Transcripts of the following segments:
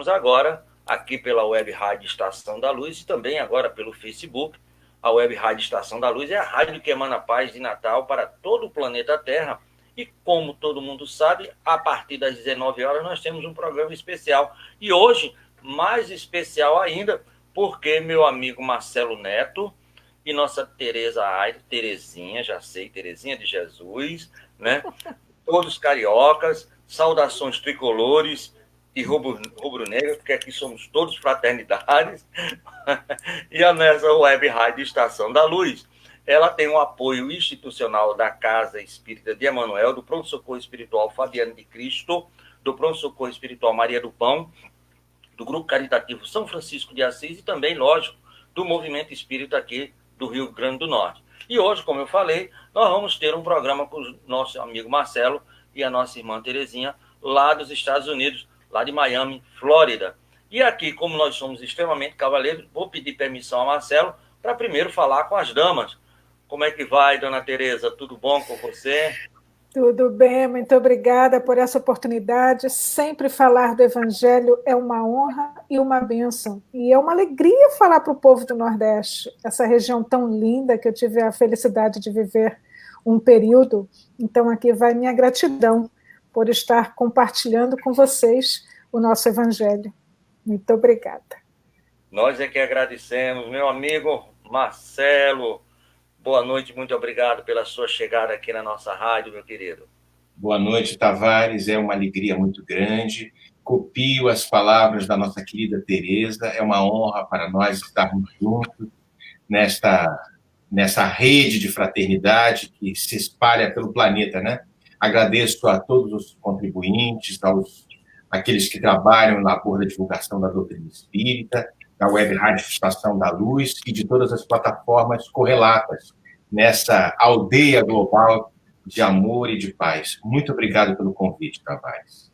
estamos agora aqui pela Web Rádio Estação da Luz e também agora pelo Facebook. A Web Rádio Estação da Luz é a rádio que emana paz de Natal para todo o planeta Terra. E como todo mundo sabe, a partir das 19 horas nós temos um programa especial. E hoje, mais especial ainda, porque meu amigo Marcelo Neto e nossa Tereza Aire, Terezinha, já sei, Terezinha de Jesus, né? Todos cariocas, saudações tricolores e rubro-negras, porque aqui somos todos fraternidades. E a nossa Web Rádio Estação da Luz, ela tem um apoio institucional da Casa Espírita de Emanuel, do Pronto Socorro Espiritual Fabiano de Cristo, do Pronto Socorro Espiritual Maria do Pão, do Grupo Caritativo São Francisco de Assis e também, lógico, do Movimento Espírita aqui do Rio Grande do Norte. E hoje, como eu falei, nós vamos ter um programa com o nosso amigo Marcelo e a nossa irmã Terezinha, lá dos Estados Unidos, lá de Miami, Flórida. E aqui, como nós somos extremamente cavaleiros, vou pedir permissão a Marcelo para primeiro falar com as damas. Como é que vai, dona Tereza? Tudo bom com você? Tudo bem, muito obrigada por essa oportunidade. Sempre falar do Evangelho é uma honra e uma bênção. E é uma alegria falar para o povo do Nordeste, essa região tão linda que eu tive a felicidade de viver um período. Então, aqui vai minha gratidão por estar compartilhando com vocês o nosso Evangelho. Muito obrigada. Nós é que agradecemos, meu amigo Marcelo. Boa noite, muito obrigado pela sua chegada aqui na nossa rádio, meu querido. Boa noite, Tavares, é uma alegria muito grande. Copio as palavras da nossa querida Tereza, é uma honra para nós estarmos juntos nessa rede de fraternidade que se espalha pelo planeta, né? Agradeço a todos os contribuintes, aqueles que trabalham na labor da divulgação da doutrina espírita, da Web Rádio Estação da Luz e de todas as plataformas correlatas nessa aldeia global de amor e de paz. Muito obrigado pelo convite, Tavares.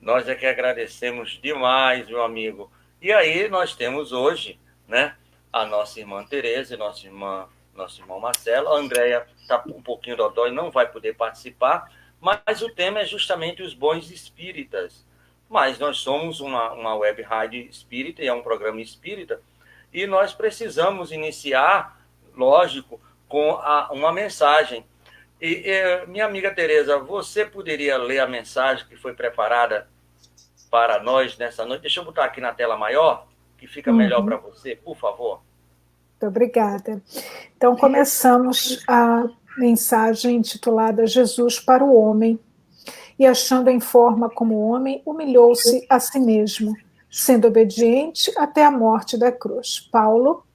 Nós é que agradecemos demais, meu amigo. E aí nós temos hoje, né, a nossa irmã Tereza e nosso irmão Marcelo. A Andréia está um pouquinho dodói e não vai poder participar, mas o tema é justamente os bons espíritas. Mas nós somos uma web rádio espírita e é um programa espírita, e nós precisamos iniciar, lógico, com uma mensagem. Minha amiga Tereza, você poderia ler a mensagem que foi preparada para nós nessa noite? Deixa eu botar aqui na tela maior, que fica melhor para você, por favor. Muito obrigada. Então, começamos a mensagem intitulada Jesus para o Homem. E achando em forma como homem, humilhou-se a si mesmo, sendo obediente até a morte da cruz. Paulo,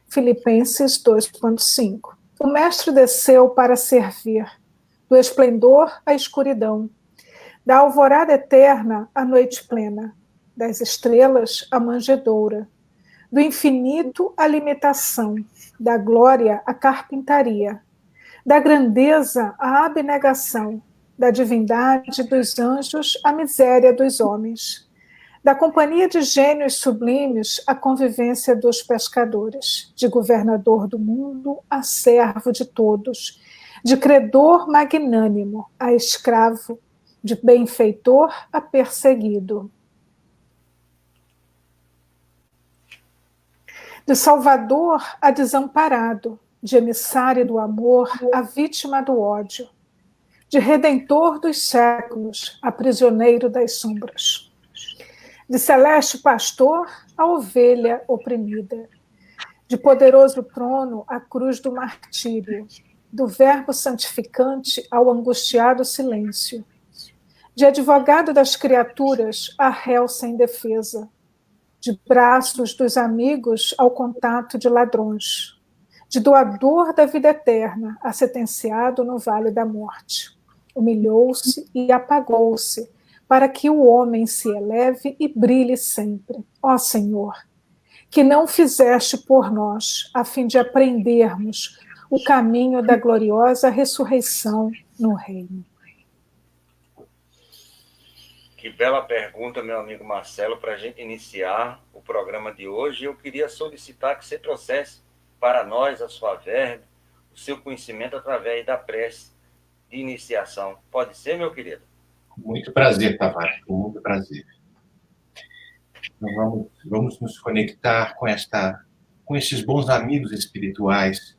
Filipenses 2,5. O mestre desceu para servir, do esplendor à escuridão, da alvorada eterna à noite plena, das estrelas à manjedoura, do infinito à limitação, da glória à carpintaria, da grandeza à abnegação, da divindade dos anjos à miséria dos homens, da companhia de gênios sublimes à convivência dos pescadores, de governador do mundo a servo de todos, de credor magnânimo a escravo, de benfeitor a perseguido, de salvador a desamparado, de emissário do amor a vítima do ódio, de redentor dos séculos a prisioneiro das sombras, de celeste pastor a ovelha oprimida, de poderoso trono à cruz do martírio, do verbo santificante ao angustiado silêncio, de advogado das criaturas a réu sem defesa, de braços dos amigos ao contato de ladrões, de doador da vida eterna a sentenciado no vale da morte. Humilhou-se e apagou-se, para que o homem se eleve e brilhe sempre. Ó Senhor, que não fizeste por nós, a fim de aprendermos o caminho da gloriosa ressurreição no reino. Que bela pergunta, meu amigo Marcelo, para a gente iniciar o programa de hoje. Eu queria solicitar que você trouxesse para nós a sua verve, o seu conhecimento através da prece de iniciação. Pode ser, meu querido? Muito prazer, Tavares, com muito prazer. Então vamos nos conectar com esses bons amigos espirituais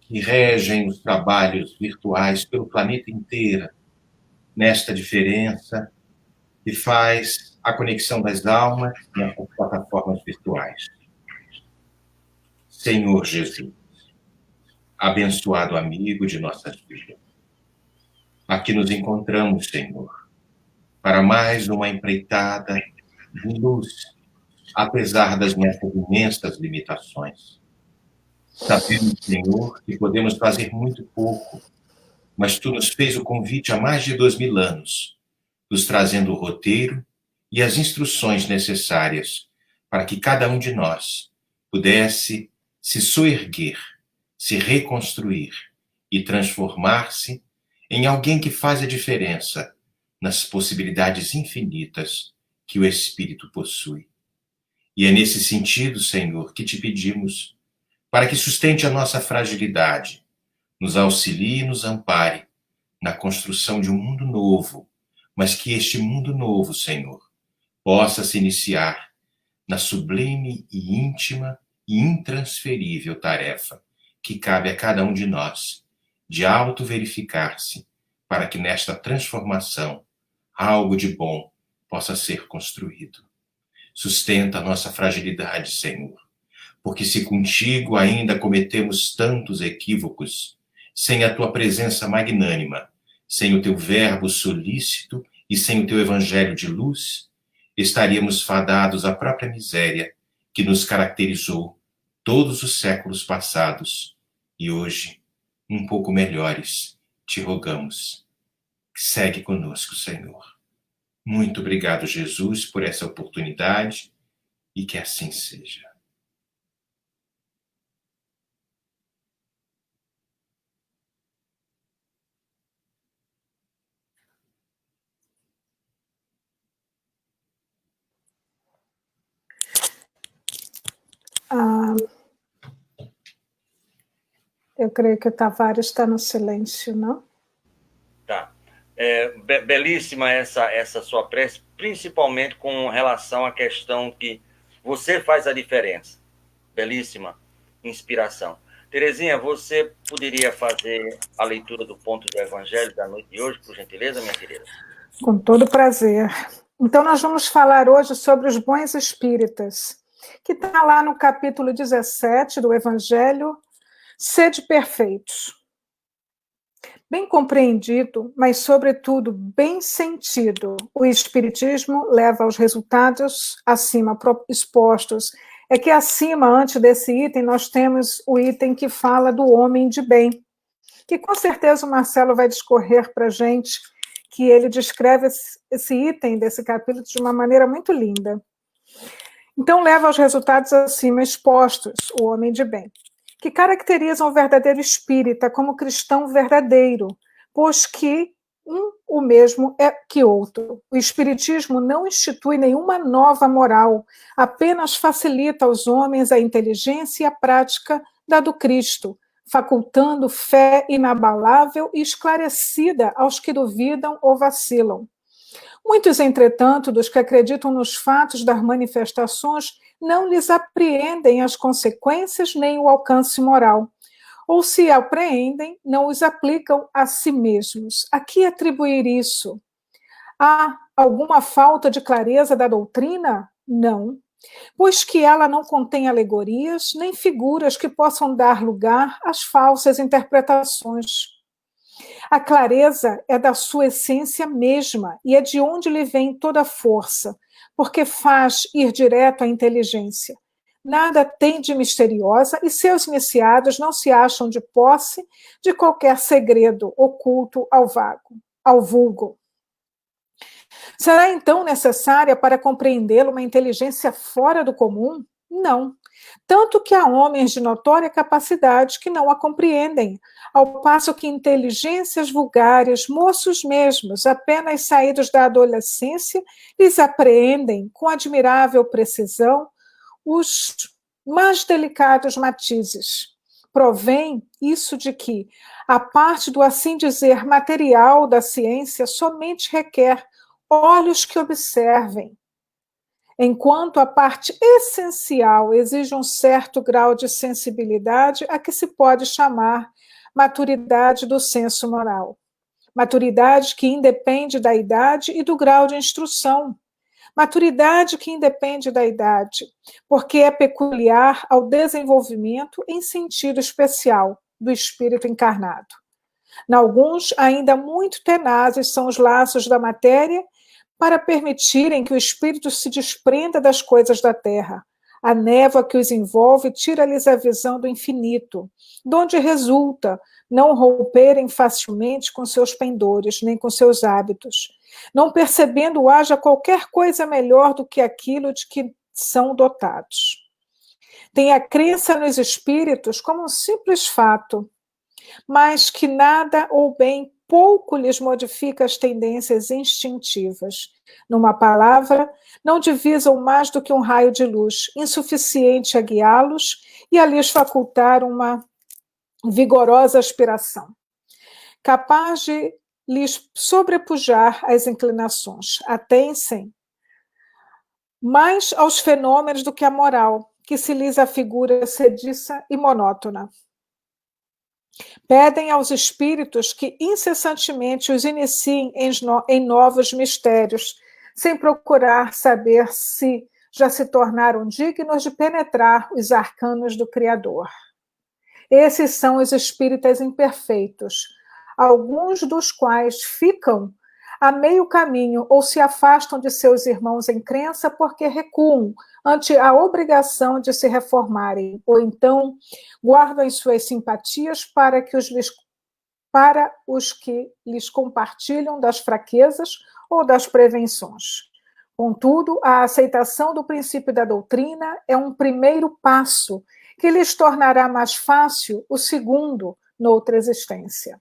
que regem os trabalhos virtuais pelo planeta inteiro, nesta diferença que faz a conexão das almas nas plataformas virtuais. Senhor Jesus, abençoado amigo de nossas vidas, aqui nos encontramos, Senhor, para mais uma empreitada de luz, apesar das nossas imensas limitações. Sabemos, Senhor, que podemos fazer muito pouco, mas Tu nos fez o convite há mais de 2000 anos, nos trazendo o roteiro e as instruções necessárias para que cada um de nós pudesse se soerguer, se reconstruir e transformar-se em alguém que faz a diferença nas possibilidades infinitas que o Espírito possui. E é nesse sentido, Senhor, que te pedimos para que sustente a nossa fragilidade, nos auxilie e nos ampare na construção de um mundo novo, mas que este mundo novo, Senhor, possa se iniciar na sublime e íntima e intransferível tarefa que cabe a cada um de nós, de auto-verificar-se, para que nesta transformação algo de bom possa ser construído. Sustenta a nossa fragilidade, Senhor, porque se contigo ainda cometemos tantos equívocos, sem a tua presença magnânima, sem o teu verbo solícito e sem o teu evangelho de luz, estaríamos fadados à própria miséria que nos caracterizou todos os séculos passados. E hoje, um pouco melhores, te rogamos. Segue conosco, Senhor. Muito obrigado, Jesus, por essa oportunidade e que assim seja. Eu creio que o Tavares está no silêncio, não? Tá. Belíssima essa sua prece, principalmente com relação à questão que você faz a diferença. Belíssima inspiração. Terezinha, você poderia fazer a leitura do ponto do Evangelho da noite de hoje, por gentileza, minha querida? Com todo prazer. Então, nós vamos falar hoje sobre os bons espíritas, que está lá no capítulo 17 do Evangelho, Sede perfeitos. Bem compreendido, mas, sobretudo, bem sentido, o Espiritismo leva aos resultados acima expostos. É que acima, antes desse item, nós temos o item que fala do homem de bem, que com certeza o Marcelo vai discorrer para a gente, que ele descreve esse item desse capítulo de uma maneira muito linda. Então, leva aos resultados acima expostos, o homem de bem, que caracterizam o verdadeiro espírita como cristão verdadeiro, pois que o mesmo é que outro. O Espiritismo não institui nenhuma nova moral, apenas facilita aos homens a inteligência e a prática da do Cristo, facultando fé inabalável e esclarecida aos que duvidam ou vacilam. Muitos, entretanto, dos que acreditam nos fatos das manifestações, não lhes apreendem as consequências nem o alcance moral. Ou, se apreendem, não os aplicam a si mesmos. A que atribuir isso? Há alguma falta de clareza da doutrina? Não, pois que ela não contém alegorias nem figuras que possam dar lugar às falsas interpretações. A clareza é da sua essência mesma e é de onde lhe vem toda a força, porque faz ir direto à inteligência. Nada tem de misteriosa e seus iniciados não se acham de posse de qualquer segredo oculto ao vulgo. Será então necessária para compreendê-lo uma inteligência fora do comum? Não. Tanto que há homens de notória capacidade que não a compreendem, ao passo que inteligências vulgares, moços mesmos, apenas saídos da adolescência, lhes apreendem com admirável precisão os mais delicados matizes. Provém isso de que a parte do assim dizer material da ciência somente requer olhos que observem. enquanto a parte essencial exige um certo grau de sensibilidade a que se pode chamar maturidade do senso moral. Maturidade que independe da idade e do grau de instrução. Maturidade que independe da idade, porque é peculiar ao desenvolvimento em sentido especial do espírito encarnado. Em alguns, ainda muito tenazes são os laços da matéria para permitirem que o espírito se desprenda das coisas da terra. A névoa que os envolve tira-lhes a visão do infinito, de onde resulta não romperem facilmente com seus pendores, nem com seus hábitos, não percebendo haja qualquer coisa melhor do que aquilo de que são dotados. Tem a crença nos espíritos como um simples fato, mas que nada ou bem pouco lhes modifica as tendências instintivas. Numa palavra, não divisam mais do que um raio de luz, insuficiente a guiá-los e a lhes facultar uma vigorosa aspiração, capaz de lhes sobrepujar as inclinações. Atentem mais aos fenômenos do que à moral, que se lhes afigura sediça e monótona. Pedem aos espíritos que incessantemente os iniciem em novos mistérios, sem procurar saber se já se tornaram dignos de penetrar os arcanos do Criador. Esses são os espíritas imperfeitos, alguns dos quais ficam a meio caminho ou se afastam de seus irmãos em crença porque recuam ante a obrigação de se reformarem, ou então guardam suas simpatias para os que lhes compartilham das fraquezas ou das prevenções. Contudo, a aceitação do princípio da doutrina é um primeiro passo que lhes tornará mais fácil o segundo noutra existência.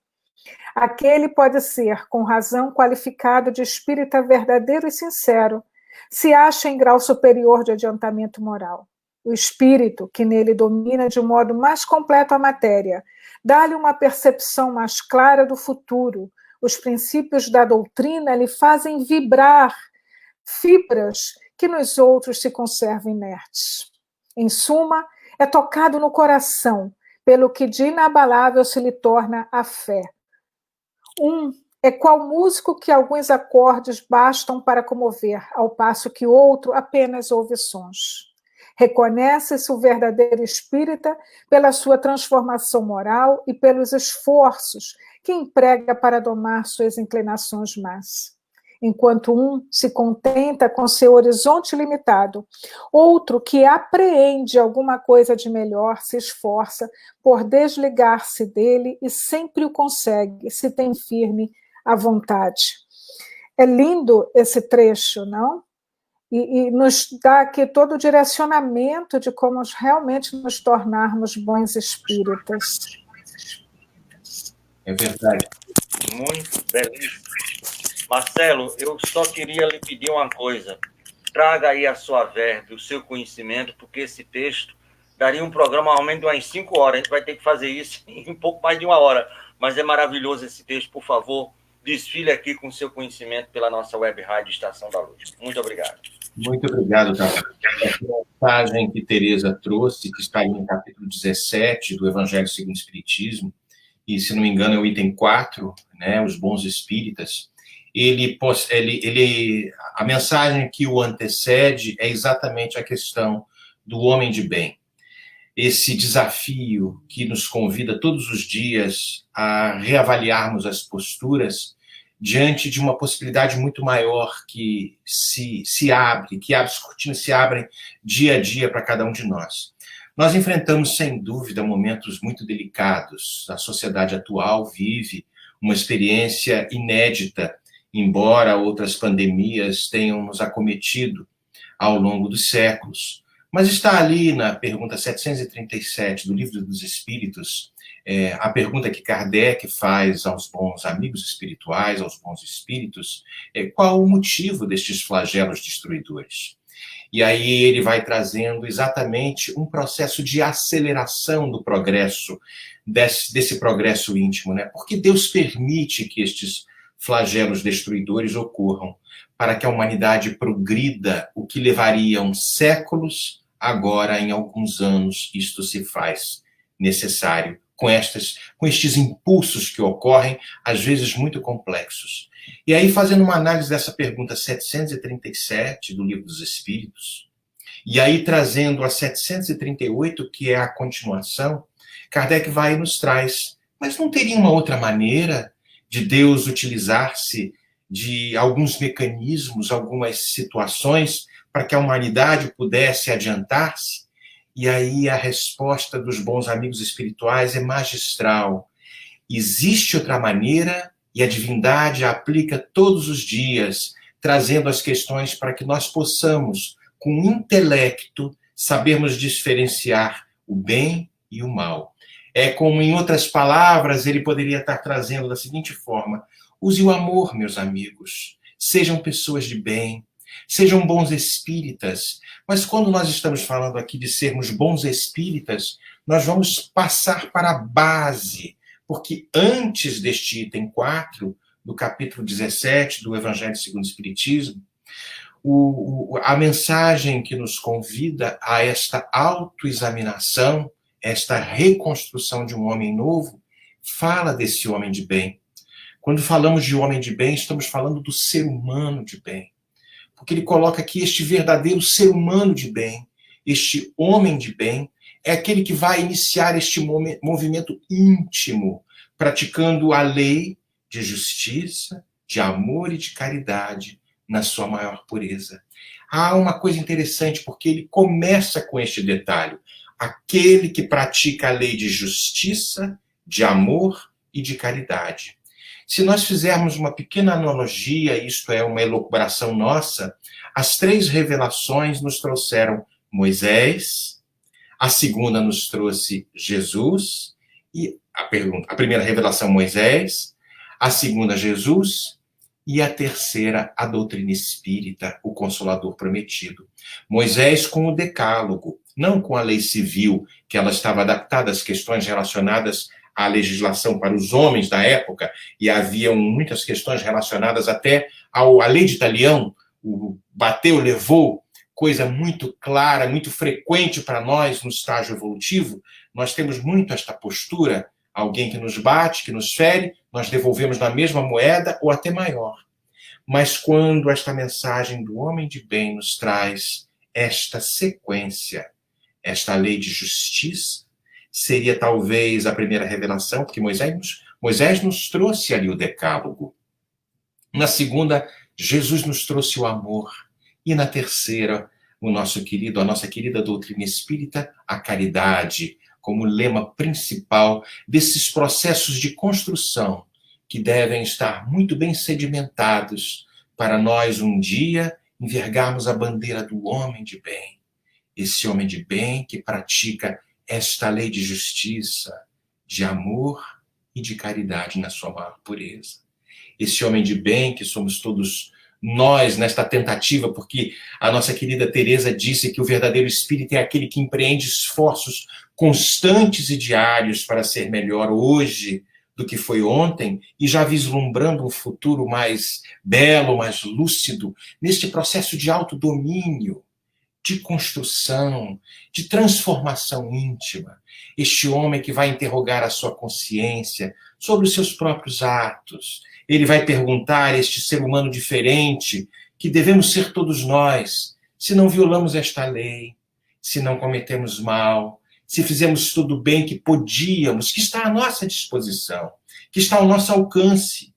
Aquele pode ser, com razão, qualificado de espírita verdadeiro e sincero, se acha em grau superior de adiantamento moral. O espírito, que nele domina de modo mais completo a matéria, dá-lhe uma percepção mais clara do futuro. Os princípios da doutrina lhe fazem vibrar fibras que nos outros se conservam inertes. Em suma, é tocado no coração, pelo que de inabalável se lhe torna a fé. Um é qual músico que alguns acordes bastam para comover, ao passo que outro apenas ouve sons. Reconhece-se o verdadeiro espírita pela sua transformação moral e pelos esforços que emprega para domar suas inclinações más. Enquanto um se contenta com seu horizonte limitado, outro que apreende alguma coisa de melhor se esforça por desligar-se dele e sempre o consegue, se tem firme a vontade. É lindo esse trecho, não? E nos dá aqui todo o direcionamento de como realmente nos tornarmos bons espíritas. É verdade. Muito belíssimo. Marcelo, eu só queria lhe pedir uma coisa. Traga aí a sua verve, o seu conhecimento, porque esse texto daria um programa ao menos de umas 5 horas. A gente vai ter que fazer isso em um pouco mais de 1 hora. Mas é maravilhoso esse texto. Por favor, desfile aqui com o seu conhecimento pela nossa web rádio Estação da Luz. Muito obrigado. Muito obrigado, Carlos. A mensagem que Teresa trouxe, que está aí no capítulo 17 do Evangelho segundo o Espiritismo, e, se não me engano, é o item 4, né, os bons espíritas, a mensagem que o antecede é exatamente a questão do homem de bem. Esse desafio que nos convida todos os dias a reavaliarmos as posturas diante de uma possibilidade muito maior que as cortinas se abrem dia a dia para cada um de nós. Nós enfrentamos, sem dúvida, momentos muito delicados. A sociedade atual vive uma experiência inédita, embora outras pandemias tenham nos acometido ao longo dos séculos. Mas está ali na pergunta 737 do Livro dos Espíritos, a pergunta que Kardec faz aos bons amigos espirituais, aos bons espíritos, qual o motivo destes flagelos destruidores? E aí ele vai trazendo exatamente um processo de aceleração do progresso, desse progresso íntimo, né? Porque Deus permite que estes flagelos destruidores ocorram, para que a humanidade progrida, o que levariam séculos, agora em alguns anos isto se faz necessário, com estes impulsos que ocorrem, às vezes muito complexos. E aí, fazendo uma análise dessa pergunta 737 do Livro dos Espíritos, e aí trazendo a 738, que é a continuação, Kardec vai e nos traz, mas não teria uma outra maneira de Deus utilizar-se de alguns mecanismos, algumas situações, para que a humanidade pudesse adiantar-se? E aí a resposta dos bons amigos espirituais é magistral. Existe outra maneira e a divindade a aplica todos os dias, trazendo as questões para que nós possamos, com intelecto, sabermos diferenciar o bem e o mal. É como, em outras palavras, ele poderia estar trazendo da seguinte forma: use o amor, meus amigos. Sejam pessoas de bem, sejam bons espíritas. Mas quando nós estamos falando aqui de sermos bons espíritas, nós vamos passar para a base, porque antes deste item 4, do capítulo 17 do Evangelho segundo o Espiritismo, a mensagem que nos convida a esta autoexaminação, esta reconstrução de um homem novo, fala desse homem de bem. Quando falamos de homem de bem, estamos falando do ser humano de bem. Porque ele coloca aqui este verdadeiro ser humano de bem, este homem de bem, é aquele que vai iniciar este movimento íntimo, praticando a lei de justiça, de amor e de caridade na sua maior pureza. Há uma coisa interessante, porque ele começa com este detalhe: aquele que pratica a lei de justiça, de amor e de caridade. Se nós fizermos uma pequena analogia, isto é uma elucubração nossa, as 3 revelações nos trouxeram Moisés, a segunda nos trouxe Jesus, e a primeira revelação Moisés, a segunda Jesus, e a terceira a doutrina espírita, o Consolador Prometido. Moisés com o Decálogo, não com a lei civil, que ela estava adaptada às questões relacionadas à legislação para os homens da época, e haviam muitas questões relacionadas até à lei de Talião, o bateu, levou, coisa muito clara, muito frequente para nós no estágio evolutivo. Nós temos muito esta postura: alguém que nos bate, que nos fere, nós devolvemos na mesma moeda ou até maior. Mas quando esta mensagem do homem de bem nos traz esta sequência, esta lei de justiça, seria talvez a primeira revelação, porque Moisés nos trouxe ali o Decálogo. Na segunda, Jesus nos trouxe o amor. E na terceira, a nossa querida doutrina espírita, a caridade, como lema principal desses processos de construção que devem estar muito bem sedimentados para nós um dia envergarmos a bandeira do homem de bem. Esse homem de bem que pratica esta lei de justiça, de amor e de caridade na sua maior pureza. Esse homem de bem que somos todos nós nesta tentativa, porque a nossa querida Teresa disse que o verdadeiro espírito é aquele que empreende esforços constantes e diários para ser melhor hoje do que foi ontem, e já vislumbrando um futuro mais belo, mais lúcido, neste processo de autodomínio, de construção, de transformação íntima. Este homem que vai interrogar a sua consciência sobre os seus próprios atos. Ele vai perguntar a este ser humano diferente, que devemos ser todos nós, se não violamos esta lei, se não cometemos mal, se fizemos tudo bem que podíamos, que está à nossa disposição, que está ao nosso alcance.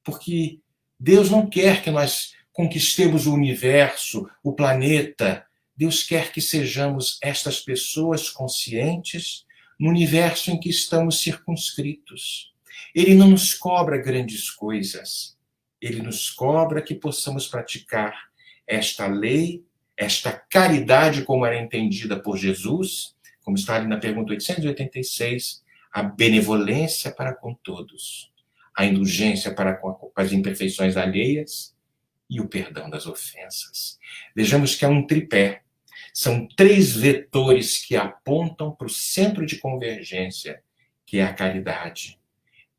Porque Deus não quer que nós conquistemos o universo, o planeta. Deus quer que sejamos estas pessoas conscientes no universo em que estamos circunscritos. Ele não nos cobra grandes coisas. Ele nos cobra que possamos praticar esta lei, esta caridade como era entendida por Jesus, como está ali na pergunta 886, a benevolência para com todos, a indulgência para com as imperfeições alheias e o perdão das ofensas. Vejamos que é um tripé. São 3 vetores que apontam para o centro de convergência, que é a caridade.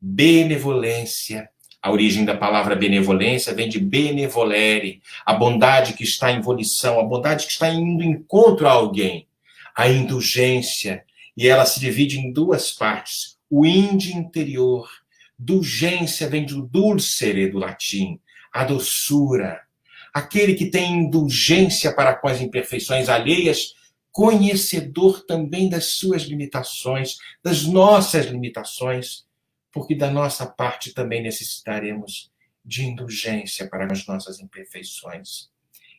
Benevolência, A origem da palavra benevolência vem de benevolere, a bondade que está em volição, a bondade que está indo em encontro a alguém. A indulgência, e ela se divide em duas partes. O inde interior, dulgência vem do dulcere, do latim, a doçura. Aquele que tem indulgência para com as imperfeições alheias, conhecedor também das suas limitações, das nossas limitações, porque da nossa parte também necessitaremos de indulgência para as nossas imperfeições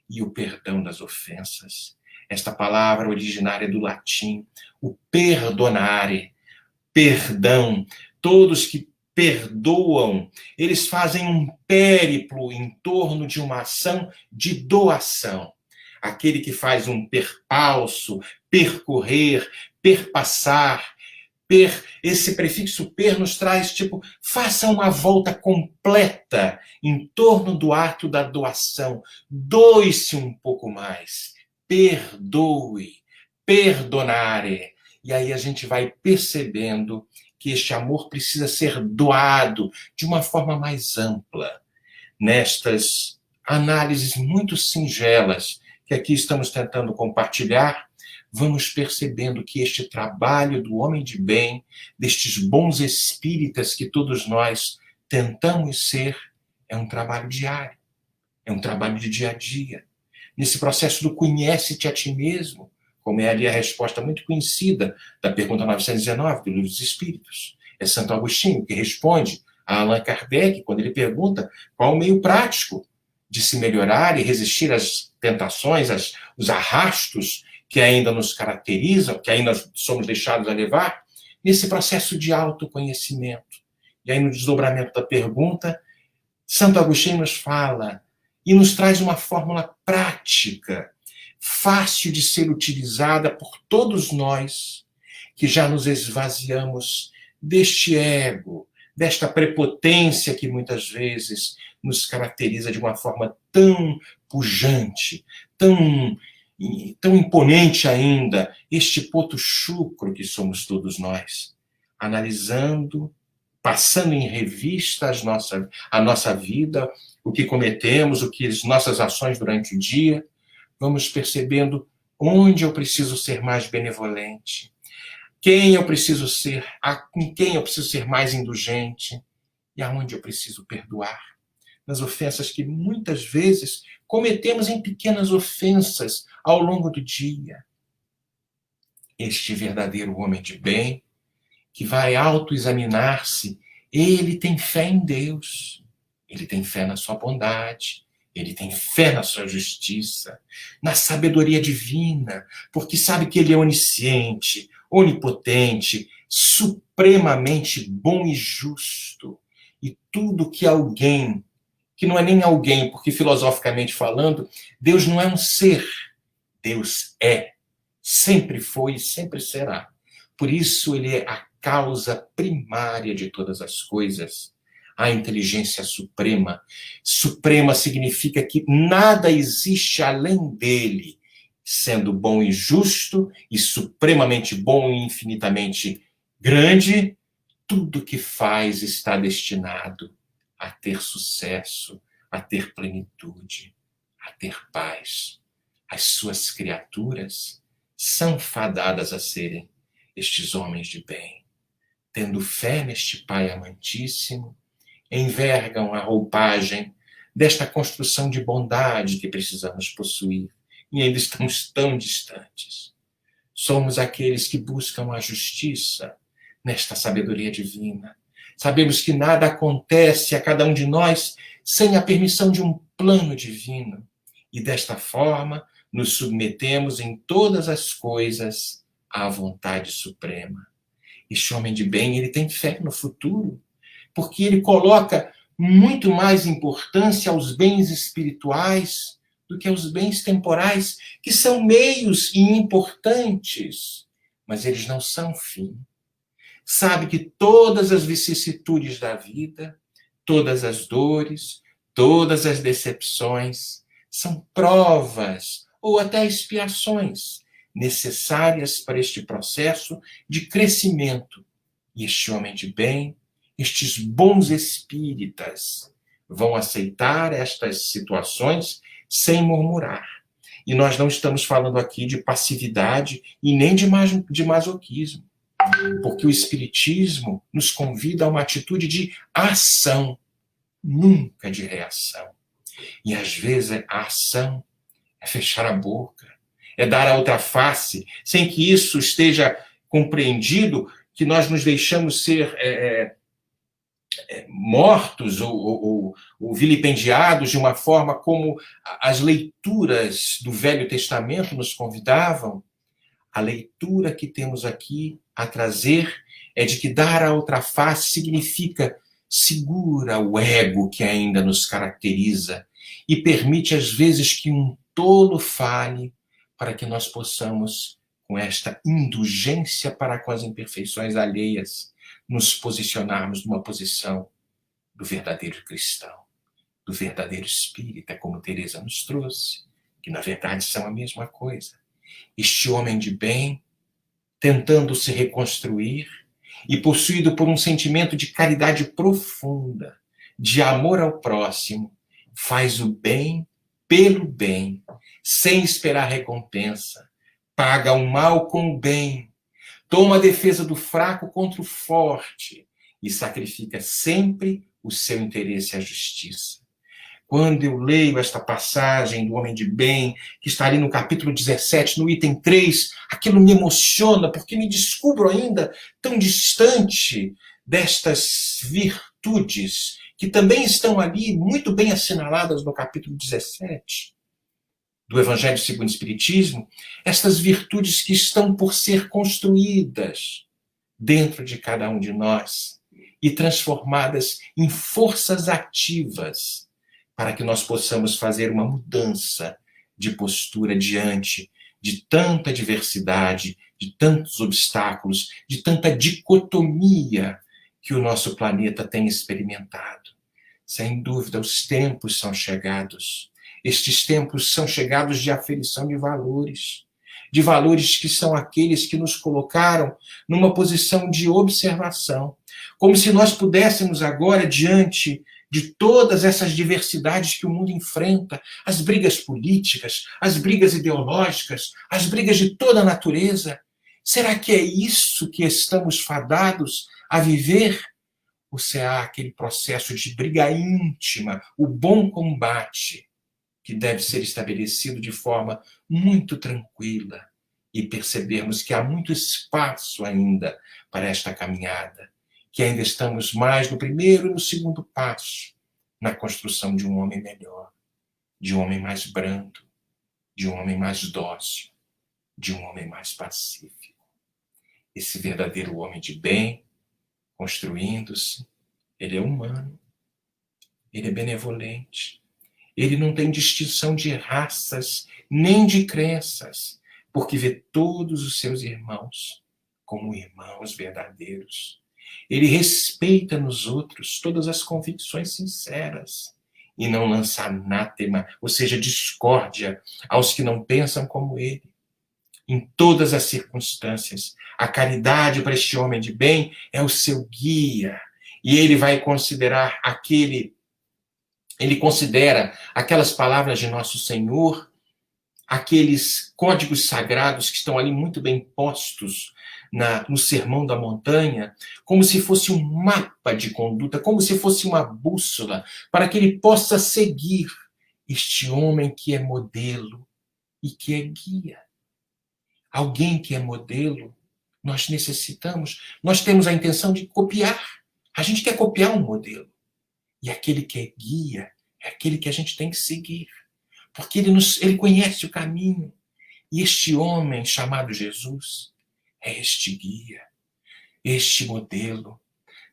e o perdão das ofensas. Esta palavra originária do latim, o perdonare, perdão. Todos que perdoam, eles fazem um périplo em torno de uma ação de doação. Aquele que faz um perpalso, percorrer, perpassar, esse prefixo per nos traz, faça uma volta completa em torno do ato da doação. Doe-se um pouco mais. Perdoe, perdonare. E aí a gente vai percebendo que este amor precisa ser doado de uma forma mais ampla. Nestas análises muito singelas que aqui estamos tentando compartilhar, vamos percebendo que este trabalho do homem de bem, destes bons espíritas que todos nós tentamos ser, é um trabalho diário, é um trabalho de dia a dia. Nesse processo do conhece-te a ti mesmo, como é ali a resposta muito conhecida da pergunta 919 do Livro dos Espíritos. É Santo Agostinho que responde a Allan Kardec quando ele pergunta qual o meio prático de se melhorar e resistir às tentações, os arrastos que ainda nos caracterizam, que ainda somos deixados a levar, nesse processo de autoconhecimento. E aí, no desdobramento da pergunta, Santo Agostinho nos fala e nos traz uma fórmula prática, fácil de ser utilizada por todos nós, que já nos esvaziamos deste ego, desta prepotência que muitas vezes nos caracteriza de uma forma tão pujante, tão imponente ainda, este poto chucro que somos todos nós, analisando, passando em revista a nossa vida, o que cometemos, as nossas ações durante o dia, vamos percebendo onde eu preciso ser mais benevolente, quem eu preciso ser, com quem eu preciso ser mais indulgente e aonde eu preciso perdoar. Nas ofensas que muitas vezes cometemos em pequenas ofensas ao longo do dia. Este verdadeiro homem de bem, que vai autoexaminar-se, ele tem fé em Deus, ele tem fé na sua bondade, ele tem fé na sua justiça, na sabedoria divina, porque sabe que ele é onisciente, onipotente, supremamente bom e justo. E tudo que alguém, que não é nem alguém, porque filosoficamente falando, Deus não é um ser, Deus é, sempre foi e sempre será. Por isso ele é a causa primária de todas as coisas, a inteligência suprema. Suprema significa que nada existe além dele, sendo bom e justo, e supremamente bom e infinitamente grande, tudo que faz está destinado a ter sucesso, a ter plenitude, a ter paz. As suas criaturas são fadadas a serem estes homens de bem. Tendo fé neste Pai amantíssimo, envergam a roupagem desta construção de bondade que precisamos possuir, e ainda estamos tão distantes. Somos aqueles que buscam a justiça nesta sabedoria divina. Sabemos que nada acontece a cada um de nós sem a permissão de um plano divino, e desta forma nos submetemos em todas as coisas à vontade suprema. Este homem de bem, ele tem fé no futuro, porque ele coloca muito mais importância aos bens espirituais do que aos bens temporais, que são meios e importantes, mas eles não são fim. Sabe que todas as vicissitudes da vida, todas as dores, todas as decepções são provas ou até expiações necessárias para este processo de crescimento. E este homem de bem, estes bons espíritas vão aceitar estas situações sem murmurar. E nós não estamos falando aqui de passividade e nem de masoquismo, porque o Espiritismo nos convida a uma atitude de ação, nunca de reação. E às vezes a ação é fechar a boca, é dar a outra face, sem que isso esteja compreendido, que nós nos deixamos ser mortos ou vilipendiados de uma forma como as leituras do Velho Testamento nos convidavam. A leitura que temos aqui a trazer é de que dar a outra face significa segura o ego que ainda nos caracteriza e permite às vezes que um tolo fale para que nós possamos, com esta indulgência para com as imperfeições alheias, nos posicionarmos numa posição do verdadeiro cristão, do verdadeiro espírita, como Teresa nos trouxe, que na verdade são a mesma coisa. Este homem de bem, tentando se reconstruir e possuído por um sentimento de caridade profunda, de amor ao próximo, faz o bem pelo bem, sem esperar recompensa, paga o mal com o bem, toma a defesa do fraco contra o forte e sacrifica sempre o seu interesse à justiça. Quando eu leio esta passagem do homem de bem, que está ali no capítulo 17, no item 3, aquilo me emociona, porque me descubro ainda tão distante destas virtudes, que também estão ali muito bem assinaladas no capítulo 17 do Evangelho segundo o Espiritismo, estas virtudes que estão por ser construídas dentro de cada um de nós e transformadas em forças ativas para que nós possamos fazer uma mudança de postura diante de tanta diversidade, de tantos obstáculos, de tanta dicotomia que o nosso planeta tem experimentado. Sem dúvida, os tempos são chegados. Estes tempos são chegados de aferição de valores que são aqueles que nos colocaram numa posição de observação, como se nós pudéssemos agora, diante de todas essas diversidades que o mundo enfrenta, as brigas políticas, as brigas ideológicas, as brigas de toda a natureza, será que é isso que estamos fadados a viver? Ou será aquele processo de briga íntima, o bom combate, que deve ser estabelecido de forma muito tranquila e percebermos que há muito espaço ainda para esta caminhada, que ainda estamos mais no primeiro e no segundo passo na construção de um homem melhor, de um homem mais brando, de um homem mais dócil, de um homem mais pacífico. Esse verdadeiro homem de bem, construindo-se, ele é humano, ele é benevolente, ele não tem distinção de raças nem de crenças, porque vê todos os seus irmãos como irmãos verdadeiros. Ele respeita nos outros todas as convicções sinceras e não lança anátema, ou seja, discórdia aos que não pensam como ele. Em todas as circunstâncias, a caridade para este homem de bem é o seu guia, e ele vai considerar ele considera aquelas palavras de Nosso Senhor, aqueles códigos sagrados que estão ali muito bem postos no Sermão da Montanha, como se fosse um mapa de conduta, como se fosse uma bússola, para que ele possa seguir este homem que é modelo e que é guia. Alguém que é modelo, nós necessitamos, nós temos a intenção de copiar. A gente quer copiar um modelo. E aquele que é guia é aquele que a gente tem que seguir. Porque ele conhece o caminho. E este homem chamado Jesus é este guia, este modelo.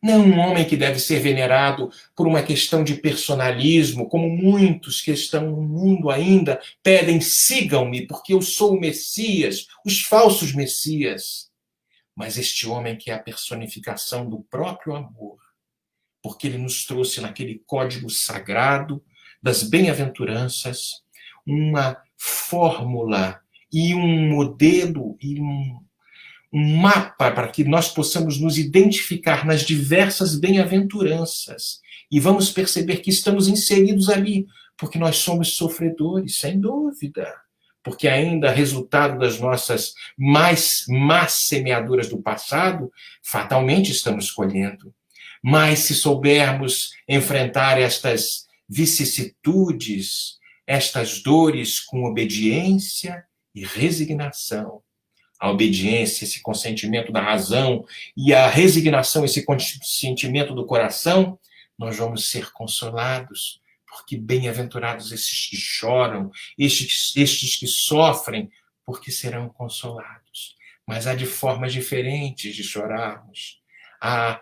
Não um homem que deve ser venerado por uma questão de personalismo, como muitos que estão no mundo ainda pedem, sigam-me, porque eu sou o Messias, os falsos Messias. Mas este homem que é a personificação do próprio amor, porque ele nos trouxe naquele código sagrado das bem-aventuranças uma fórmula e um modelo e um mapa para que nós possamos nos identificar nas diversas bem-aventuranças. E vamos perceber que estamos inseridos ali, porque nós somos sofredores, sem dúvida. Porque ainda resultado das nossas más semeaduras do passado, fatalmente estamos colhendo. Mas se soubermos enfrentar estas vicissitudes, estas dores com obediência e resignação, a obediência, esse consentimento da razão, e a resignação, esse consentimento do coração, nós vamos ser consolados, porque bem-aventurados estes que choram, estes que sofrem, porque serão consolados. Mas há de formas diferentes de chorarmos. Há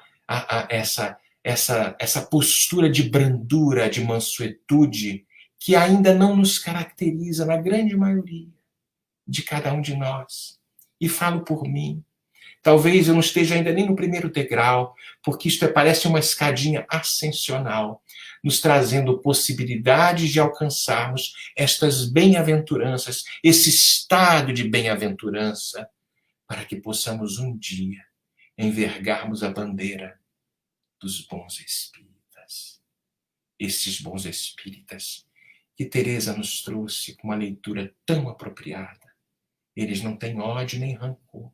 essa postura de brandura, de mansuetude, que ainda não nos caracteriza na grande maioria de cada um de nós. E falo por mim. Talvez eu não esteja ainda nem no primeiro degrau, porque isto parece uma escadinha ascensional, nos trazendo possibilidades de alcançarmos estas bem-aventuranças, esse estado de bem-aventurança, para que possamos um dia envergarmos a bandeira dos bons espíritas. Esses bons espíritas que Teresa nos trouxe com uma leitura tão apropriada. Eles não têm ódio nem rancor,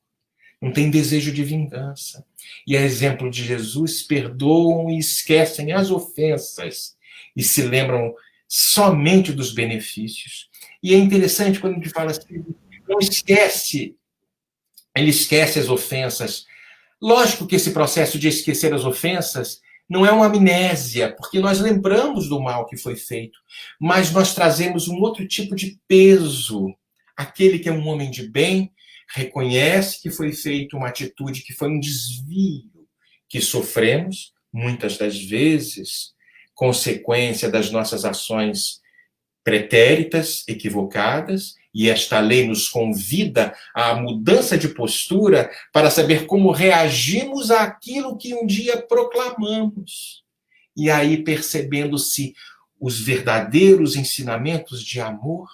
não têm desejo de vingança. E, a exemplo de Jesus, perdoam e esquecem as ofensas e se lembram somente dos benefícios. E é interessante quando a gente fala assim, não esquece, ele esquece as ofensas. Lógico que esse processo de esquecer as ofensas não é uma amnésia, porque nós lembramos do mal que foi feito, mas nós trazemos um outro tipo de peso. Aquele que é um homem de bem reconhece que foi feita uma atitude, que foi um desvio, que sofremos, muitas das vezes, consequência das nossas ações pretéritas, equivocadas, e esta lei nos convida à mudança de postura para saber como reagimos àquilo que um dia proclamamos. E aí, percebendo-se os verdadeiros ensinamentos de amor,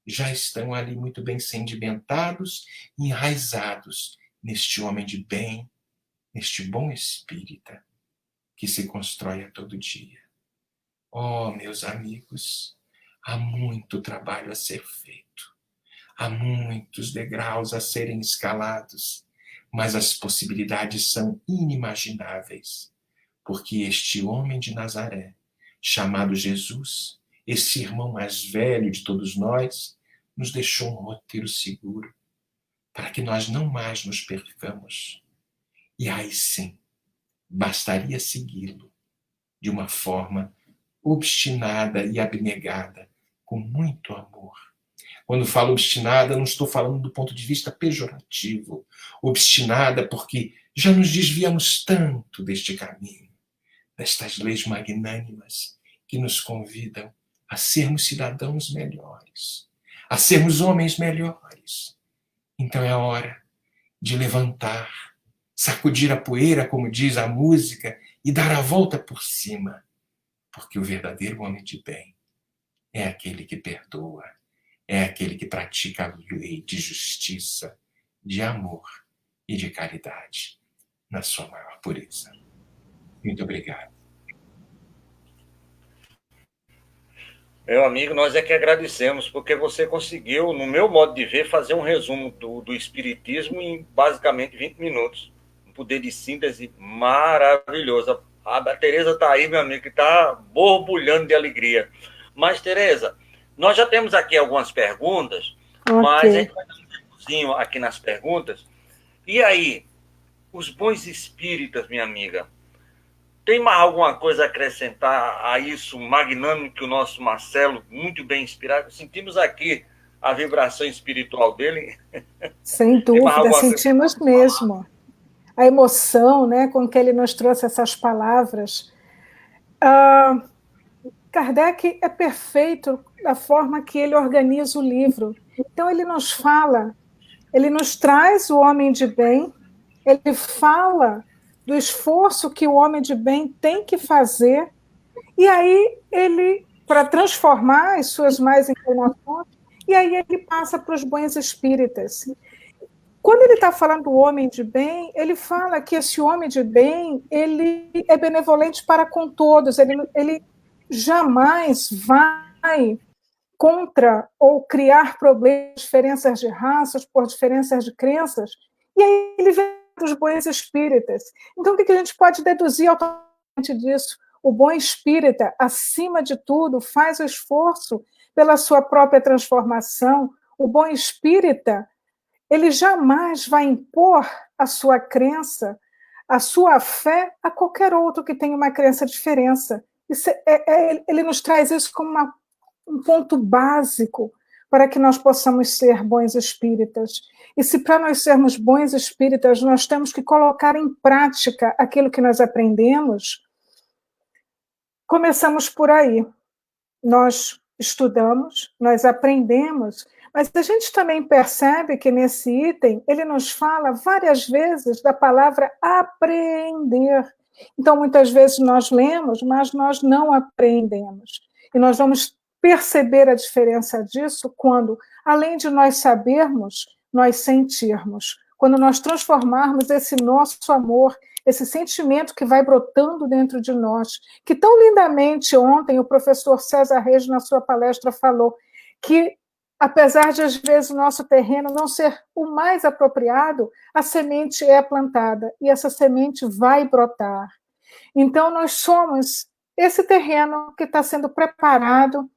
já estão ali muito bem sedimentados, enraizados neste homem de bem, neste bom espírita que se constrói a todo dia. Oh, meus amigos, há muito trabalho a ser feito, há muitos degraus a serem escalados, mas as possibilidades são inimagináveis, porque este homem de Nazaré, chamado Jesus, esse irmão mais velho de todos nós, nos deixou um roteiro seguro para que nós não mais nos percamos. E aí sim, bastaria segui-lo de uma forma obstinada e abnegada, com muito amor. Quando falo obstinada, não estou falando do ponto de vista pejorativo. Obstinada porque já nos desviamos tanto deste caminho, destas leis magnânimas que nos convidam a sermos cidadãos melhores, a sermos homens melhores. Então é hora de levantar, sacudir a poeira, como diz a música, e dar a volta por cima, porque o verdadeiro homem de bem é aquele que perdoa, é aquele que pratica a lei de justiça, de amor e de caridade, na sua maior pureza. Muito obrigado. Meu amigo, nós é que agradecemos, porque você conseguiu, no meu modo de ver, fazer um resumo do Espiritismo em basicamente 20 minutos. Um poder de síntese maravilhoso. A Tereza está aí, meu amigo, que está borbulhando de alegria. Mas, Tereza, nós já temos aqui algumas perguntas, mas a gente vai dar um tempozinho aqui nas perguntas. E aí, os bons espíritas, minha amiga, tem mais alguma coisa a acrescentar a isso magnânimo que o nosso Marcelo, muito bem inspirado, sentimos aqui a vibração espiritual dele? Sem dúvida, sentimos mesmo. A emoção, né, com que ele nos trouxe essas palavras. Kardec é perfeito da forma que ele organiza o livro. Então, ele nos fala, ele nos traz o homem de bem, ele fala do esforço que o homem de bem tem que fazer, e aí ele, para transformar as suas más inclinações, e aí ele passa para os bons espíritas. quando ele está falando do homem de bem, ele fala que esse homem de bem, ele é benevolente para com todos, ele jamais vai contra ou criar problemas, diferenças de raças, por diferenças de crenças, e aí ele vem dos bons espíritas. Então, o que a gente pode deduzir automaticamente disso? O bom espírita, acima de tudo, faz o esforço pela sua própria transformação. O bom espírita, ele jamais vai impor a sua crença, a sua fé a qualquer outro que tenha uma crença diferente. Ele nos traz isso como um ponto básico para que nós possamos ser bons espíritas. E se para nós sermos bons espíritas, nós temos que colocar em prática aquilo que nós aprendemos, começamos por aí. Nós estudamos, nós aprendemos, mas a gente também percebe que nesse item ele nos fala várias vezes da palavra aprender. Então, muitas vezes nós lemos, mas nós não aprendemos. E nós vamos perceber a diferença disso quando, além de nós sabermos, nós sentirmos. Quando nós transformarmos esse nosso amor, esse sentimento que vai brotando dentro de nós, que tão lindamente ontem o professor César Reis, na sua palestra, falou que, apesar de, às vezes, o nosso terreno não ser o mais apropriado, a semente é plantada e essa semente vai brotar. Então, nós somos esse terreno que está sendo preparado,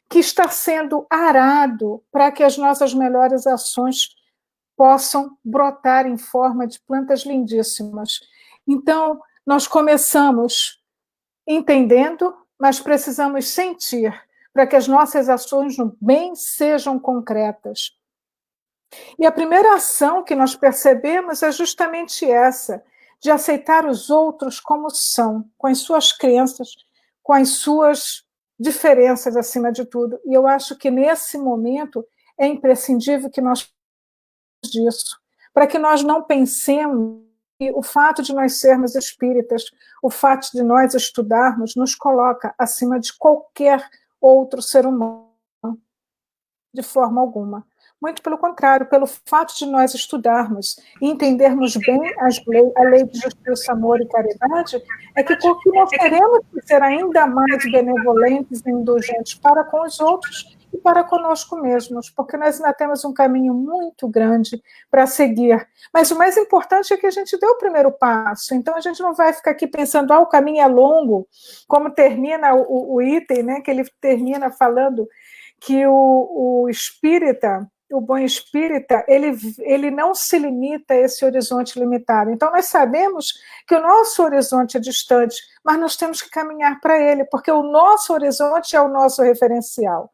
que está sendo arado para que as nossas melhores ações possam brotar em forma de plantas lindíssimas. Então, nós começamos entendendo, mas precisamos sentir para que as nossas ações no bem sejam concretas. E a primeira ação que nós percebemos é justamente essa, de aceitar os outros como são, com as suas crenças, com as suas diferenças acima de tudo. E eu acho que nesse momento é imprescindível que nós disso, para que nós não pensemos que o fato de nós sermos espíritas, o fato de nós estudarmos, nos coloca acima de qualquer outro ser humano, de forma alguma. Muito pelo contrário, pelo fato de nós estudarmos e entendermos bem a lei de justiça, amor e caridade, é que nós teremos que ser ainda mais benevolentes e indulgentes para com os outros e para conosco mesmos, porque nós ainda temos um caminho muito grande para seguir. Mas o mais importante é que a gente dê o primeiro passo, então a gente não vai ficar aqui pensando, o caminho é longo, como termina o item, né, que ele termina falando que o espírita, o bom espírita, ele não se limita a esse horizonte limitado. Então, nós sabemos que o nosso horizonte é distante, mas nós temos que caminhar para ele, porque o nosso horizonte é o nosso referencial.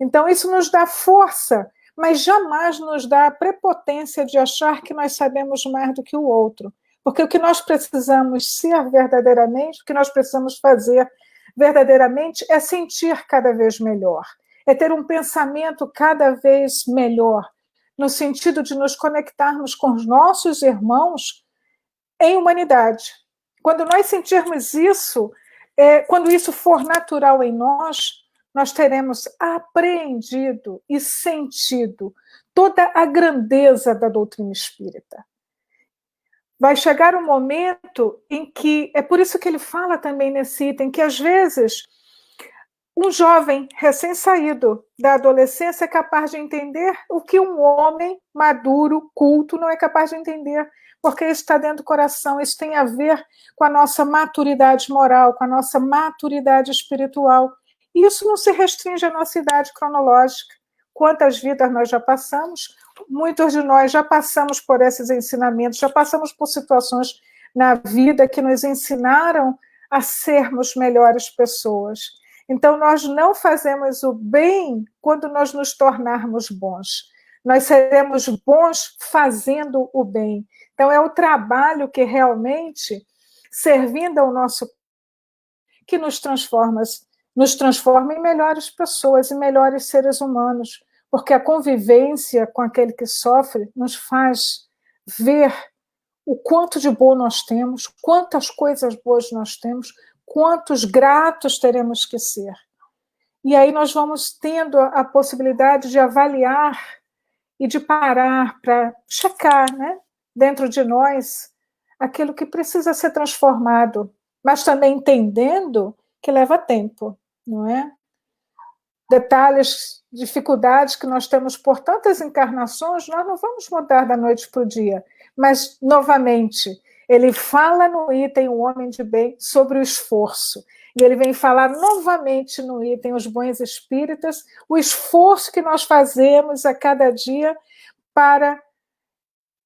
Então, isso nos dá força, mas jamais nos dá a prepotência de achar que nós sabemos mais do que o outro. Porque o que nós precisamos ser verdadeiramente, o que nós precisamos fazer verdadeiramente é sentir cada vez melhor. É ter um pensamento cada vez melhor, no sentido de nos conectarmos com os nossos irmãos em humanidade. Quando nós sentirmos isso, quando isso for natural em nós, nós teremos apreendido e sentido toda a grandeza da doutrina espírita. Vai chegar um momento em que, é por isso que ele fala também nesse item, que às vezes um jovem recém-saído da adolescência é capaz de entender o que um homem maduro, culto, não é capaz de entender, porque isso está dentro do coração, isso tem a ver com a nossa maturidade moral, com a nossa maturidade espiritual. E isso não se restringe à nossa idade cronológica. Quantas vidas nós já passamos? Muitos de nós já passamos por esses ensinamentos, já passamos por situações na vida que nos ensinaram a sermos melhores pessoas. Então, nós não fazemos o bem quando nós nos tornarmos bons. Nós seremos bons fazendo o bem. Então, é o trabalho que realmente, servindo ao nosso, que nos transforma em melhores pessoas, em melhores seres humanos, porque a convivência com aquele que sofre nos faz ver o quanto de bom nós temos, quantas coisas boas nós temos, quantos gratos teremos que ser. E aí nós vamos tendo a possibilidade de avaliar e de parar para checar, né, dentro de nós aquilo que precisa ser transformado, mas também entendendo que leva tempo, não é? Detalhes, dificuldades que nós temos por tantas encarnações, nós não vamos mudar da noite para o dia. Mas, novamente, ele fala no item O Homem de Bem sobre o esforço. E ele vem falar novamente no item Os Bons Espíritas, o esforço que nós fazemos a cada dia para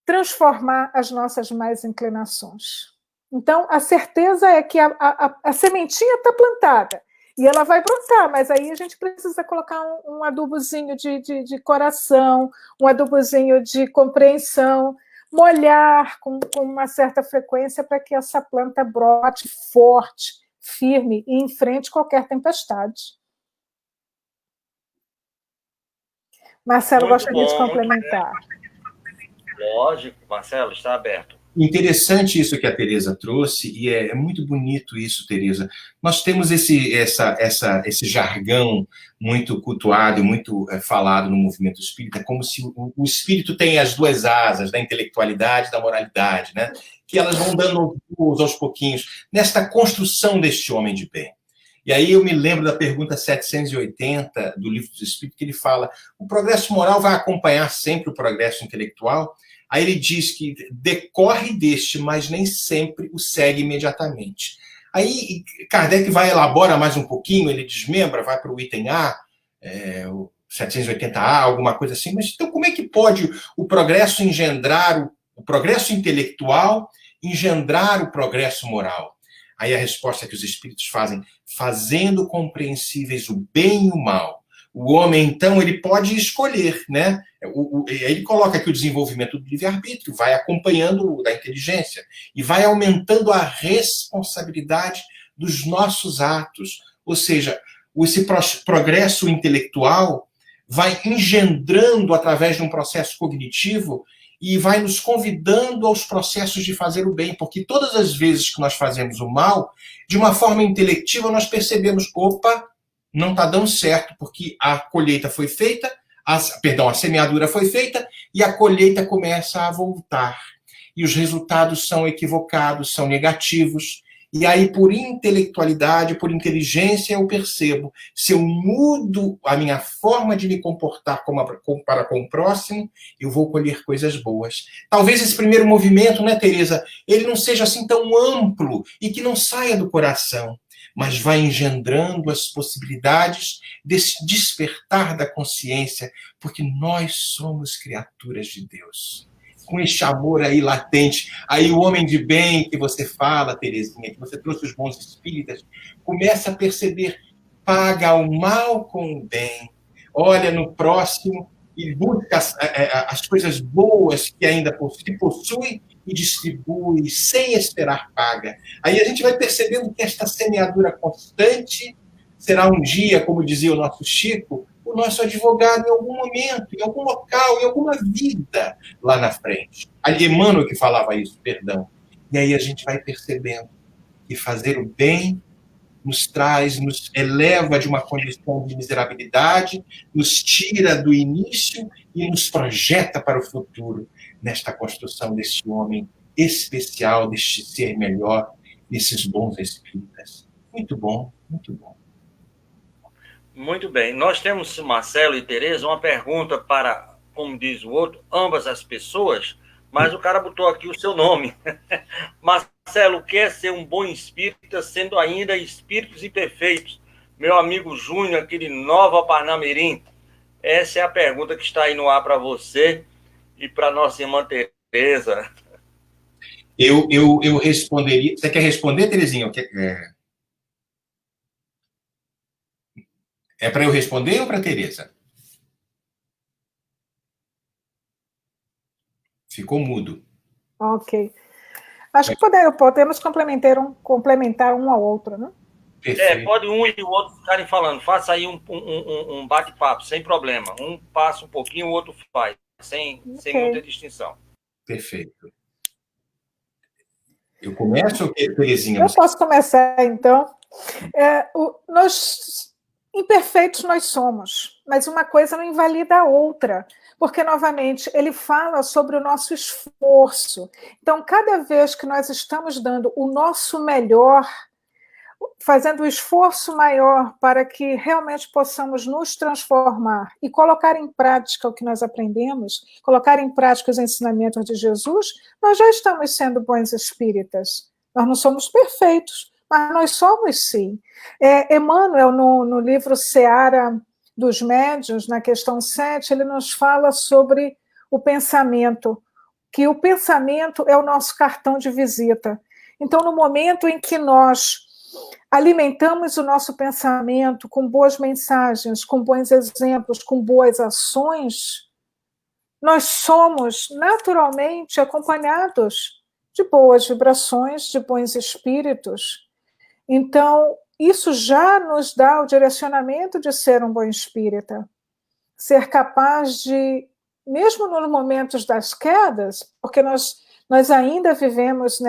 transformar as nossas más inclinações. Então, a certeza é que a sementinha está plantada. E ela vai brotar, mas aí a gente precisa colocar um adubozinho de coração, um adubozinho de compreensão, molhar com uma certa frequência para que essa planta brote forte, firme e enfrente qualquer tempestade. Marcelo, gostaria de complementar. Lógico, Marcelo, está aberto. Interessante isso que a Tereza trouxe, e é muito bonito isso, Tereza. Nós temos esse jargão muito cultuado e muito falado no movimento espírita, como se o espírito tem as duas asas, da intelectualidade e da moralidade, né? Que elas vão dando aos pouquinhos, nesta construção deste homem de bem. E aí eu me lembro da pergunta 780 do Livro dos Espíritos, que ele fala: o progresso moral vai acompanhar sempre o progresso intelectual? Aí ele diz que decorre deste, mas nem sempre o segue imediatamente. Aí Kardec vai elaborar mais um pouquinho, ele desmembra, vai para o item A, o 780A, alguma coisa assim. Mas então como é que pode o progresso engendrar, o progresso intelectual engendrar o progresso moral? Aí a resposta que os espíritos fazem: fazendo compreensíveis o bem e o mal. O homem, então, ele pode escolher, né? Ele coloca que o desenvolvimento do livre-arbítrio vai acompanhando o da inteligência e vai aumentando a responsabilidade dos nossos atos. Ou seja, esse progresso intelectual vai engendrando através de um processo cognitivo e vai nos convidando aos processos de fazer o bem, porque todas as vezes que nós fazemos o mal, de uma forma intelectiva, nós percebemos: opa, não está dando certo, porque a colheita foi feita, a semeadura foi feita, e a colheita começa a voltar. E os resultados são equivocados, são negativos. E aí, por intelectualidade, por inteligência, eu percebo: se eu mudo a minha forma de me comportar para com o próximo, eu vou colher coisas boas. Talvez esse primeiro movimento, né, Tereza, ele não seja assim tão amplo e que não saia do coração, mas vai engendrando as possibilidades desse despertar da consciência, porque nós somos criaturas de Deus. Com este amor aí latente, aí o homem de bem que você fala, Terezinha, que você trouxe os bons espíritas, começa a perceber: paga o mal com o bem, olha no próximo e busca as coisas boas que ainda se possui e distribui sem esperar paga. Aí a gente vai percebendo que esta semeadura constante será um dia, como dizia o nosso Chico, o nosso advogado em algum momento, em algum local, em alguma vida lá na frente. Ali Emmanuel que falava isso, perdão. E aí a gente vai percebendo que fazer o bem nos traz, nos eleva de uma condição de miserabilidade, nos tira do início e nos projeta para o futuro, nesta construção desse homem especial, deste ser melhor, desses bons espíritas. Muito bom, muito bom. Muito bem. Nós temos, Marcelo e Tereza, uma pergunta para, como diz o outro, ambas as pessoas, mas o cara botou aqui o seu nome. Marcelo, o que é ser um bom espírita, sendo ainda espíritos imperfeitos? Meu amigo Júnior, aqui de Nova Parnamirim. Essa é a pergunta que está aí no ar para você e para nossa irmã Tereza. Eu responderia... Você quer responder, Terezinha? É para eu responder ou para a Tereza? Ficou mudo. Ok. Acho que podemos complementar um ao outro, né? Perfeito. Pode um e o outro ficarem falando. Faça aí um bate-papo, sem problema. Um passa um pouquinho, o outro faz, sem muita distinção. Perfeito. Eu começo, Terezinha? Eu posso começar, então. Nós Imperfeitos nós somos, mas uma coisa não invalida a outra, porque, novamente, ele fala sobre o nosso esforço. Então, cada vez que nós estamos dando o nosso melhor, fazendo um esforço maior para que realmente possamos nos transformar e colocar em prática o que nós aprendemos, colocar em prática os ensinamentos de Jesus, nós já estamos sendo bons espíritas. Nós não somos perfeitos, mas nós somos sim. Emmanuel, no livro Seara dos Médiuns, na questão 7, ele nos fala sobre o pensamento, que o pensamento é o nosso cartão de visita. Então, no momento em que nós alimentamos o nosso pensamento com boas mensagens, com bons exemplos, com boas ações, nós somos naturalmente acompanhados de boas vibrações, de bons espíritos. Então, isso já nos dá o direcionamento de ser um bom espírita. Ser capaz de, mesmo nos momentos das quedas, porque nós ainda vivemos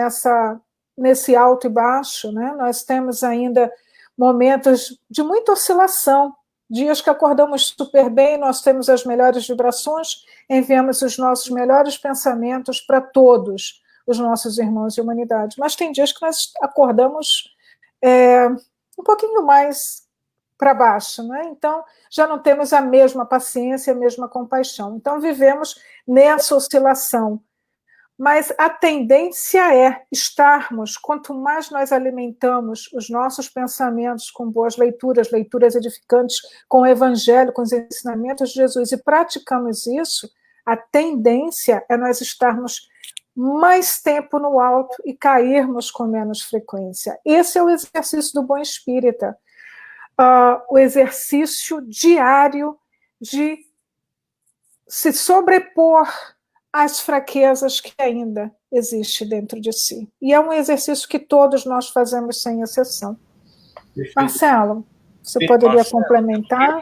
nesse alto e baixo, né? Nós temos ainda momentos de muita oscilação, dias que acordamos super bem, nós temos as melhores vibrações, enviamos os nossos melhores pensamentos para todos os nossos irmãos de humanidade. Mas tem dias que nós acordamos um pouquinho mais para baixo, né? Então, já não temos a mesma paciência, a mesma compaixão. Então, vivemos nessa oscilação. Mas a tendência é estarmos, quanto mais nós alimentamos os nossos pensamentos com boas leituras edificantes, com o Evangelho, com os ensinamentos de Jesus, e praticamos isso, a tendência é nós estarmos mais tempo no alto e cairmos com menos frequência. Esse é o exercício do bom espírita, o exercício diário de se sobrepor às fraquezas que ainda existem dentro de si. E é um exercício que todos nós fazemos sem exceção. Marcelo, você poderia complementar?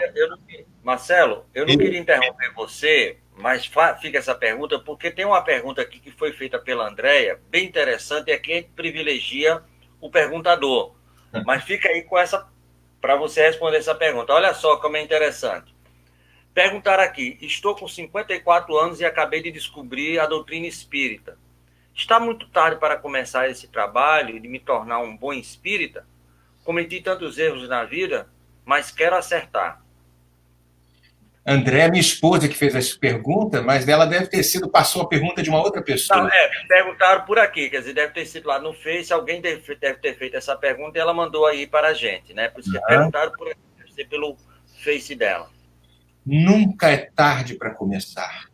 Marcelo, eu não queria interromper você, mas fica essa pergunta, porque tem uma pergunta aqui que foi feita pela Andréia, bem interessante, é que privilegia o perguntador. Mas fica aí com essa, para você responder essa pergunta. Olha só como é interessante. Perguntaram aqui, estou com 54 anos e acabei de descobrir a doutrina espírita. Está muito tarde para começar esse trabalho e de me tornar um bom espírita? Cometi tantos erros na vida, mas quero acertar. André, minha esposa, que fez essa pergunta, mas ela deve ter passou a pergunta de uma outra pessoa. Não, perguntaram por aqui, quer dizer, deve ter sido lá no Face, alguém deve ter feito essa pergunta e ela mandou aí para a gente, né? Por isso que perguntaram por aqui, deve ser pelo Face dela. Nunca é tarde para começar.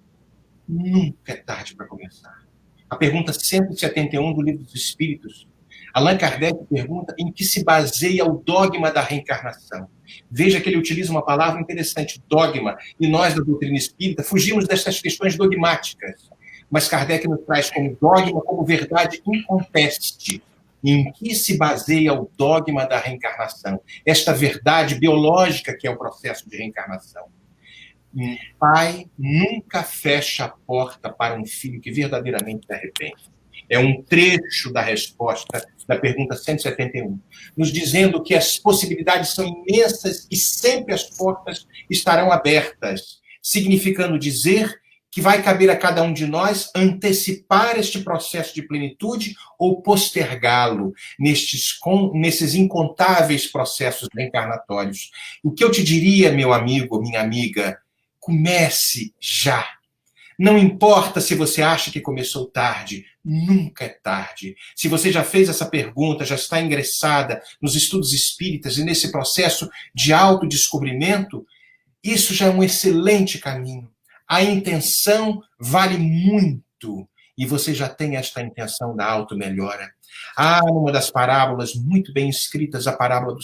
Nunca é tarde para começar. A pergunta 171 do Livro dos Espíritos, Allan Kardec pergunta em que se baseia o dogma da reencarnação. Veja que ele utiliza uma palavra interessante, dogma, e nós da doutrina espírita fugimos dessas questões dogmáticas. Mas Kardec nos traz como dogma, como verdade inconteste. Em que se baseia o dogma da reencarnação? Esta verdade biológica que é o processo de reencarnação. Um pai nunca fecha a porta para um filho que verdadeiramente se arrepende. É um trecho da resposta da pergunta 171, nos dizendo que as possibilidades são imensas e sempre as portas estarão abertas, significando dizer que vai caber a cada um de nós antecipar este processo de plenitude ou postergá-lo nesses incontáveis processos reencarnatórios. O que eu te diria, meu amigo, minha amiga, comece já. Não importa se você acha que começou tarde, nunca é tarde. Se você já fez essa pergunta, já está ingressada nos estudos espíritas e nesse processo de autodescobrimento, isso já é um excelente caminho. A intenção vale muito e você já tem esta intenção da auto-melhora. Numa das parábolas muito bem escritas, a parábola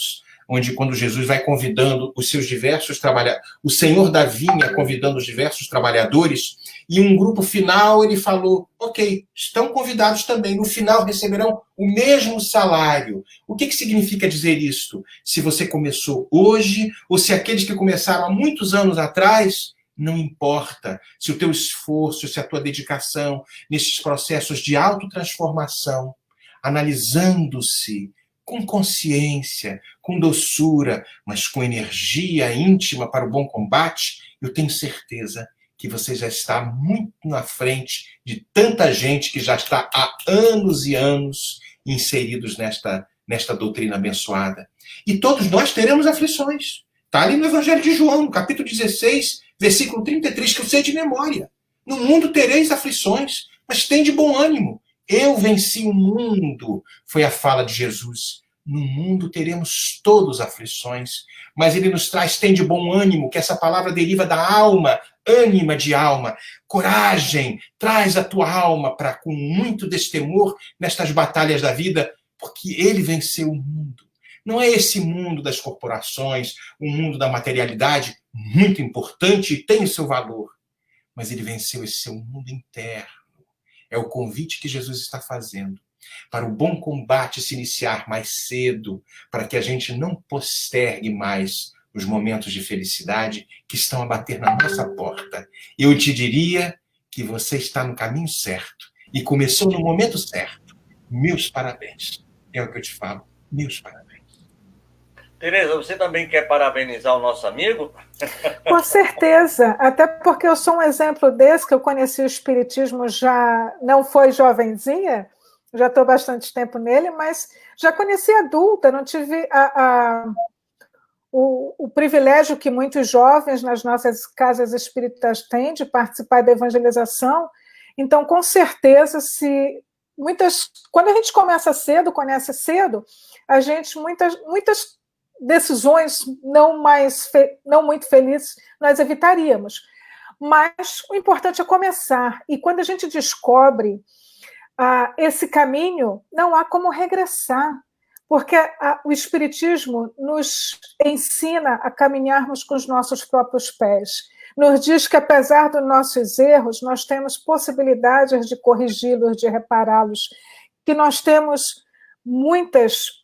quando Jesus vai convidando os seus diversos trabalhadores, o senhor da vinha convidando os diversos trabalhadores, e um grupo final ele falou, ok, estão convidados também, no final receberão o mesmo salário. O que significa dizer isto? Se você começou hoje, ou se aqueles que começaram há muitos anos atrás, não importa se o teu esforço, se a tua dedicação nesses processos de autotransformação, analisando-se com consciência, com doçura, mas com energia íntima para o bom combate, eu tenho certeza que você já está muito na frente de tanta gente que já está há anos e anos inseridos nesta doutrina abençoada. E todos nós teremos aflições. Está ali no Evangelho de João, no capítulo 16, versículo 33, que eu sei de memória. No mundo tereis aflições, mas tem de bom ânimo. Eu venci o mundo, foi a fala de Jesus. No mundo teremos todos aflições, mas ele nos traz, tem de bom ânimo, que essa palavra deriva da alma, ânima de alma, coragem, traz a tua alma para, com muito destemor, nestas batalhas da vida, porque ele venceu o mundo. Não é esse mundo das corporações, o mundo da materialidade, muito importante e tem o seu valor, mas ele venceu esse seu mundo interno. É o convite que Jesus está fazendo para o bom combate se iniciar mais cedo, para que a gente não postergue mais os momentos de felicidade que estão a bater na nossa porta. Eu te diria que você está no caminho certo e começou no momento certo. Meus parabéns. É o que eu te falo. Meus parabéns. Tereza, você também quer parabenizar o nosso amigo? Com certeza, até porque eu sou um exemplo desse, que eu conheci o Espiritismo já, não foi jovenzinha, já estou bastante tempo nele, mas já conheci adulta, não tive o privilégio que muitos jovens nas nossas casas espíritas têm de participar da evangelização. Então, com certeza, quando a gente começa cedo, conhece cedo, a gente muitas decisões não muito felizes nós evitaríamos. Mas o importante é começar. E quando a gente descobre esse caminho, não há como regressar, porque o Espiritismo nos ensina a caminharmos com os nossos próprios pés. Nos diz que, apesar dos nossos erros, nós temos possibilidades de corrigi-los, de repará-los, que nós temos muitas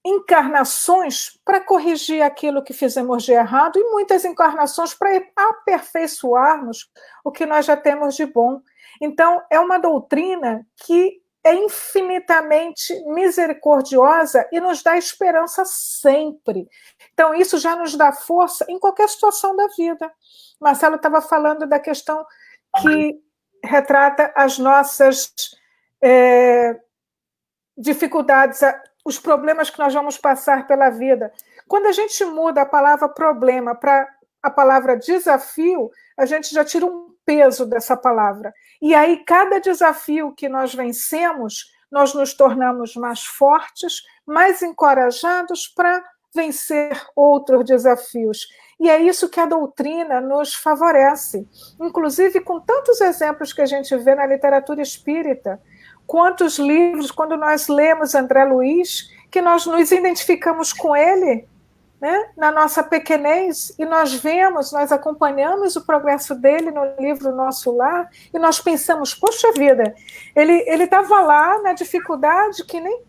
encarnações para corrigir aquilo que fizemos de errado e muitas encarnações para aperfeiçoarmos o que nós já temos de bom. Então, é uma doutrina que é infinitamente misericordiosa e nos dá esperança sempre. Então, isso já nos dá força em qualquer situação da vida. Marcelo estava falando da questão que retrata as nossas dificuldades, os problemas que nós vamos passar pela vida. Quando a gente muda a palavra problema para a palavra desafio, a gente já tira um peso dessa palavra. E aí, cada desafio que nós vencemos, nós nos tornamos mais fortes, mais encorajados para vencer outros desafios. E é isso que a doutrina nos favorece. Inclusive, com tantos exemplos que a gente vê na literatura espírita, quantos livros, quando nós lemos André Luiz, que nós nos identificamos com ele, né, na nossa pequenez, e nós vemos, nós acompanhamos o progresso dele no livro Nosso Lar, e nós pensamos, poxa vida, ele estava lá na dificuldade que nem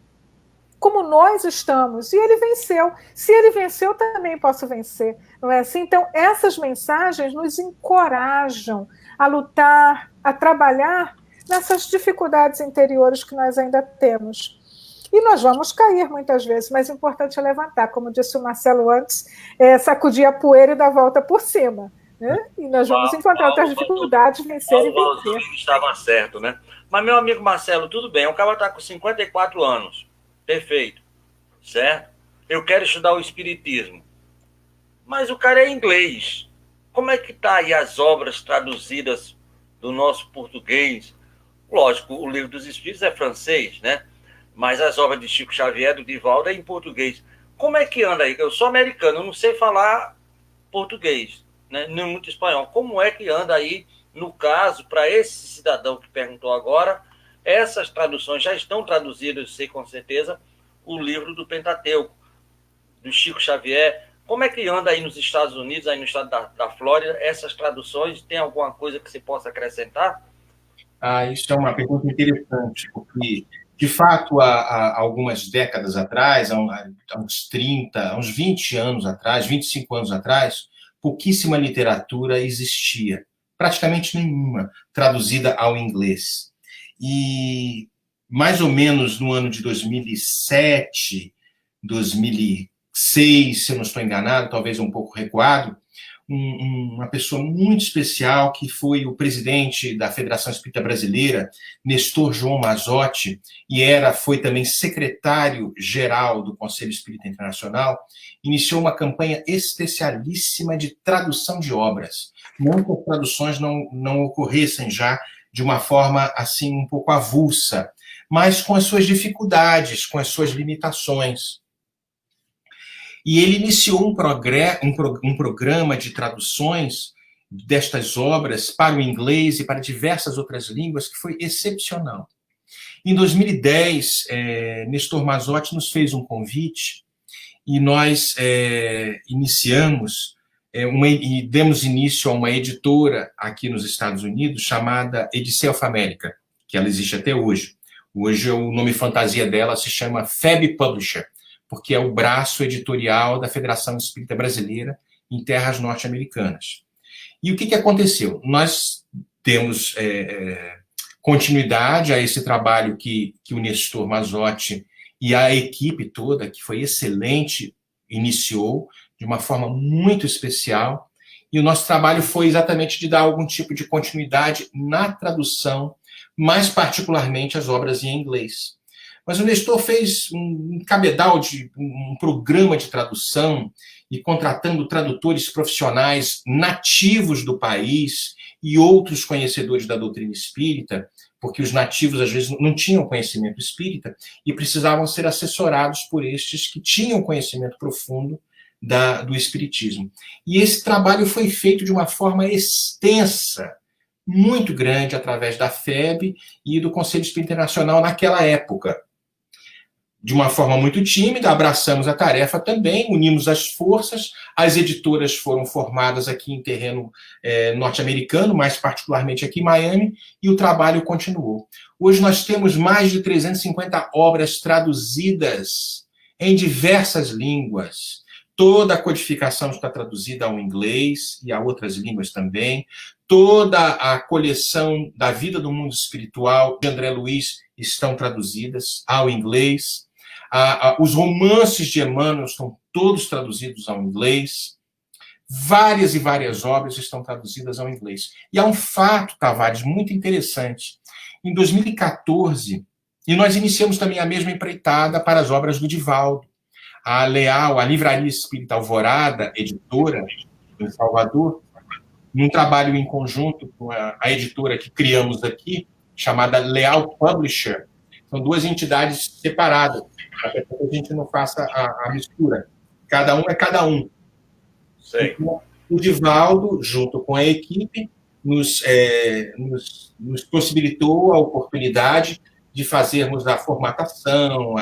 como nós estamos, e ele venceu. Se ele venceu, eu também posso vencer, não é assim? Então, essas mensagens nos encorajam a lutar, a trabalhar nessas dificuldades interiores que nós ainda temos. E nós vamos cair muitas vezes, mas o importante é levantar, como disse o Marcelo antes, sacudir a poeira e dar a volta por cima. Né? E nós vamos encontrar outras dificuldades, vencer e vencer. Estava certo, né? Mas, meu amigo Marcelo, tudo bem, o cara está com 54 anos, perfeito, certo? Eu quero estudar o Espiritismo, mas o cara é inglês. Como é que está aí as obras traduzidas do nosso português? Lógico, o Livro dos Espíritos é francês, né? Mas as obras de Chico Xavier, do Divaldo, é em português. Como é que anda aí? Eu sou americano, eu não sei falar português, né? Nem muito espanhol. Como é que anda aí, no caso, para esse cidadão que perguntou agora, essas traduções já estão traduzidas, eu sei com certeza, o livro do Pentateuco, do Chico Xavier. Como é que anda aí nos Estados Unidos, aí no estado da Flórida, essas traduções? Tem alguma coisa que você possa acrescentar? Isso é uma pergunta interessante, porque, de fato, há algumas décadas atrás, há uns 30, há uns 20 anos atrás, 25 anos atrás, pouquíssima literatura existia, praticamente nenhuma, traduzida ao inglês. E, mais ou menos no ano de 2007, 2006, se eu não estou enganado, talvez um pouco recuado, uma pessoa muito especial que foi o presidente da Federação Espírita Brasileira, Nestor João Mazzotti, e foi também secretário-geral do Conselho Espírita Internacional, iniciou uma campanha especialíssima de tradução de obras. Não que as traduções não ocorressem já de uma forma assim um pouco avulsa, mas com as suas dificuldades, com as suas limitações. E ele iniciou um programa de traduções destas obras para o inglês e para diversas outras línguas que foi excepcional. Em 2010, Nestor Mazzotti nos fez um convite e nós iniciamos e demos início a uma editora aqui nos Estados Unidos chamada Ediceu of America, que ela existe até hoje. Hoje o nome fantasia dela se chama FEB Publisher, porque é o braço editorial da Federação Espírita Brasileira em terras norte-americanas. E o que aconteceu? Nós temos continuidade a esse trabalho que o Nestor Mazzotti e a equipe toda, que foi excelente, iniciou de uma forma muito especial, e o nosso trabalho foi exatamente de dar algum tipo de continuidade na tradução, mais particularmente as obras em inglês. Mas o Nestor fez um cabedal de um programa de tradução e contratando tradutores profissionais nativos do país e outros conhecedores da doutrina espírita, porque os nativos, às vezes, não tinham conhecimento espírita e precisavam ser assessorados por estes que tinham conhecimento profundo do espiritismo. E esse trabalho foi feito de uma forma extensa, muito grande, através da FEB e do Conselho Espírita Internacional naquela época. De uma forma muito tímida, abraçamos a tarefa também, unimos as forças, as editoras foram formadas aqui em terreno norte-americano, mais particularmente aqui em Miami, e o trabalho continuou. Hoje nós temos mais de 350 obras traduzidas em diversas línguas. Toda a codificação está traduzida ao inglês e a outras línguas também. Toda a coleção da Vida do Mundo Espiritual de André Luiz estão traduzidas ao inglês. Os romances de Emmanuel estão todos traduzidos ao inglês. Várias e várias obras estão traduzidas ao inglês. E há um fato, Tavares, muito interessante. Em 2014, e nós iniciamos também a mesma empreitada para as obras do Divaldo. A Leal, a Livraria Espírita Alvorada, editora, em Salvador, num trabalho em conjunto com a editora que criamos aqui, chamada Leal Publisher. São duas entidades separadas, para que a gente não faça a mistura. Cada um é cada um. Sei. Então, o Divaldo, junto com a equipe, nos possibilitou a oportunidade de fazermos a formatação,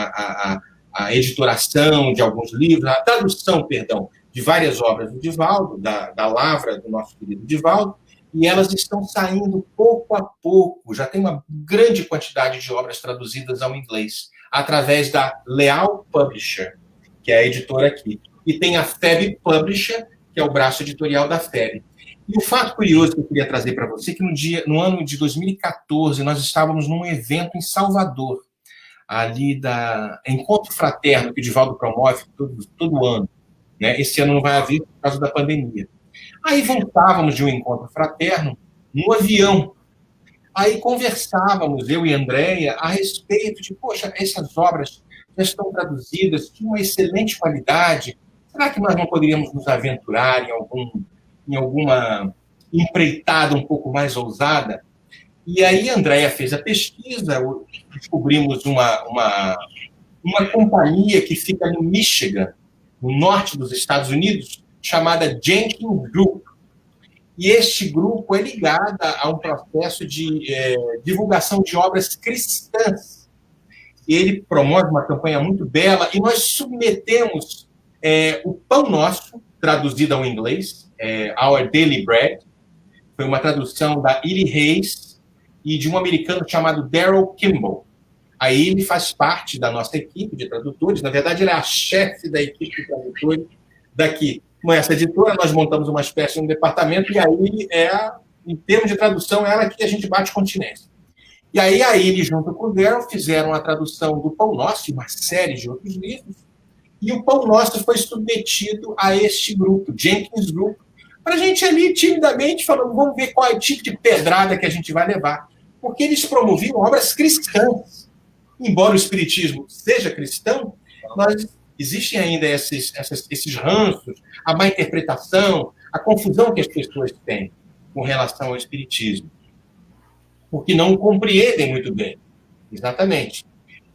a editoração de alguns livros, a tradução, perdão, de várias obras do Divaldo, da lavra do nosso querido Divaldo, e elas estão saindo pouco a pouco. Já tem uma grande quantidade de obras traduzidas ao inglês, através da Leal Publisher, que é a editora aqui. E tem a FEB Publisher, que é o braço editorial da FEB. E o fato curioso que eu queria trazer para você é que no ano de 2014, nós estávamos num evento em Salvador, ali da Encontro Fraterno, que o Divaldo promove todo ano. Né? Esse ano não vai haver por causa da pandemia. Aí voltávamos de um encontro fraterno no avião. Aí conversávamos, eu e a Andréia, a respeito de, poxa, essas obras já estão traduzidas, de uma excelente qualidade. Será que nós não poderíamos nos aventurar em alguma empreitada um pouco mais ousada? E aí a Andréia fez a pesquisa, descobrimos uma companhia que fica no Michigan, no norte dos Estados Unidos, chamada Jenkins Group. E este grupo é ligado a um processo de divulgação de obras cristãs. Ele promove uma campanha muito bela e nós submetemos o Pão Nosso, traduzido ao inglês, Our Daily Bread. Foi uma tradução da Illy Reis e de um americano chamado Daryl Kimball. Aí ele faz parte da nossa equipe de tradutores. Na verdade, ele é a chefe da equipe de tradutores daqui. Com essa editora, nós montamos uma espécie de um departamento e aí, em termos de tradução, é ela que a gente bate continência. E aí, ele, junto com o Daryl, fizeram a tradução do Pão Nosso e uma série de outros livros. E o Pão Nosso foi submetido a este grupo, Jenkins Group, para a gente ali, timidamente, falando, vamos ver qual é o tipo de pedrada que a gente vai levar. Porque eles promoviam obras cristãs. Embora o espiritismo seja cristão, mas existem ainda esses ranços, a má interpretação, a confusão que as pessoas têm com relação ao espiritismo. Porque não compreendem muito bem. Exatamente.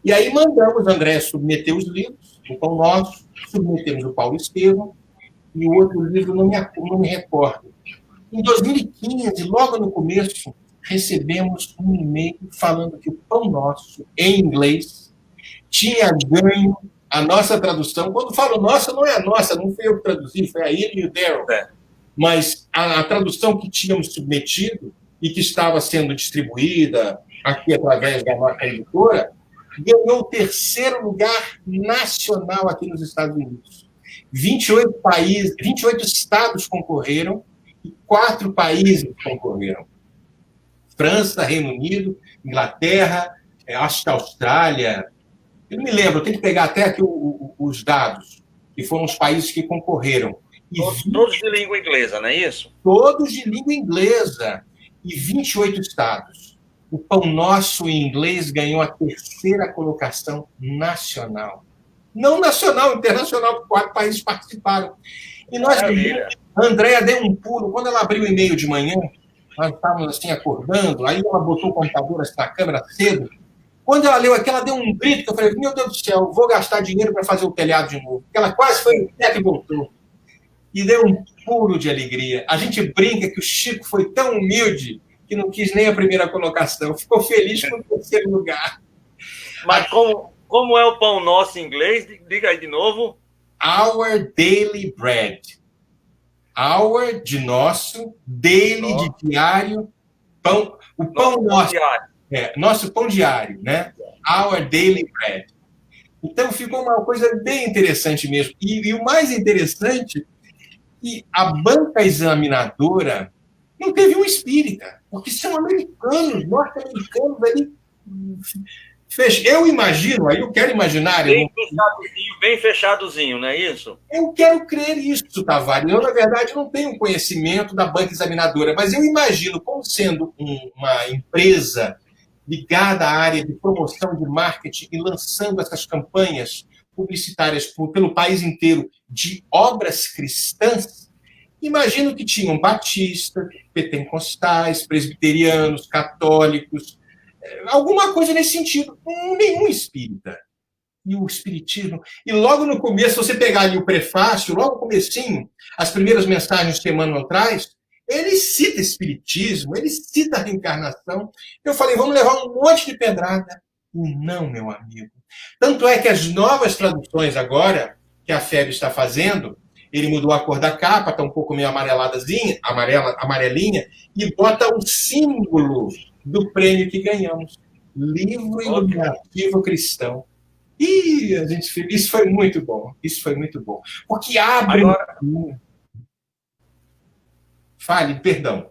E aí mandamos André submeter os livros, o Pão Nosso, submetemos o Paulo Estevam, e o outro livro não me recordo. Em 2015, logo no começo, recebemos um e-mail falando que o Pão Nosso, em inglês, tinha ganho a nossa tradução. Quando falo nossa, não é a nossa, não fui eu que traduzi, foi a ele e o Daryl. Mas a tradução que tínhamos submetido e que estava sendo distribuída aqui através da nossa editora, ganhou o 3º lugar nacional aqui nos Estados Unidos. 28 estados concorreram e 4 países concorreram. França, Reino Unido, Inglaterra, acho que Austrália. Eu não me lembro, eu tenho que pegar até aqui os dados, que foram os países que concorreram. Todos de língua inglesa, não é isso? Todos de língua inglesa. E 28 estados. O Pão Nosso em inglês ganhou a 3ª colocação nacional. Não nacional, internacional, porque 4 países participaram. E nós, a Andréa deu um pulo. Quando ela abriu o e-mail de manhã, nós estávamos assim acordando, aí ela botou o computador assim, na câmera cedo. Quando ela leu aqui, ela deu um grito, que eu falei, meu Deus do céu, vou gastar dinheiro para fazer o telhado de novo. Porque ela quase foi no teto e voltou. E deu um pulo de alegria. A gente brinca que o Chico foi tão humilde que não quis nem a 1ª colocação. Ficou feliz com o 3º lugar. Mas como é o Pão Nosso em inglês? Diga aí de novo. Our Daily Bread. Our de nosso, daily de diário, pão, o pão nosso. Nosso pão diário, né? Our Daily Bread. Então ficou uma coisa bem interessante mesmo. E o mais interessante que a banca examinadora não teve um espírita, porque são americanos, norte-americanos ali. Eu imagino, aí eu quero imaginar. Bem fechadozinho, não é isso? Eu quero crer isso, Tavares. Eu, na verdade, não tenho conhecimento da banca examinadora, mas eu imagino como sendo uma empresa ligada à área de promoção de marketing e lançando essas campanhas publicitárias pelo país inteiro de obras cristãs. Imagino que tinham batistas, pentecostais, presbiterianos, católicos, alguma coisa nesse sentido. Nenhum espírita. E o espiritismo. E logo no começo, se você pegar ali o prefácio, logo no comecinho, as primeiras mensagens que Emmanuel traz, ele cita espiritismo, ele cita a reencarnação. Eu falei, vamos levar um monte de pedrada. E não, meu amigo. Tanto é que as novas traduções agora, que a FEB está fazendo, ele mudou a cor da capa, está um pouco meio amareladazinha, amarelinha, e bota o símbolo do prêmio que ganhamos. Livro Iluminativo Cristão. E isso foi muito bom. Isso foi muito bom. Porque abre... Agora... Fale, perdão.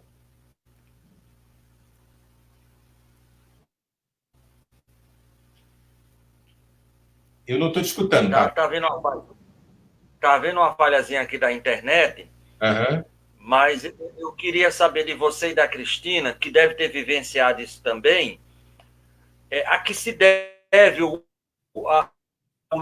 Eu não estou te escutando. Tá vendo uma falhazinha aqui da internet? Uhum. Mas eu queria saber de você e da Cristina, que deve ter vivenciado isso também, a que se deve o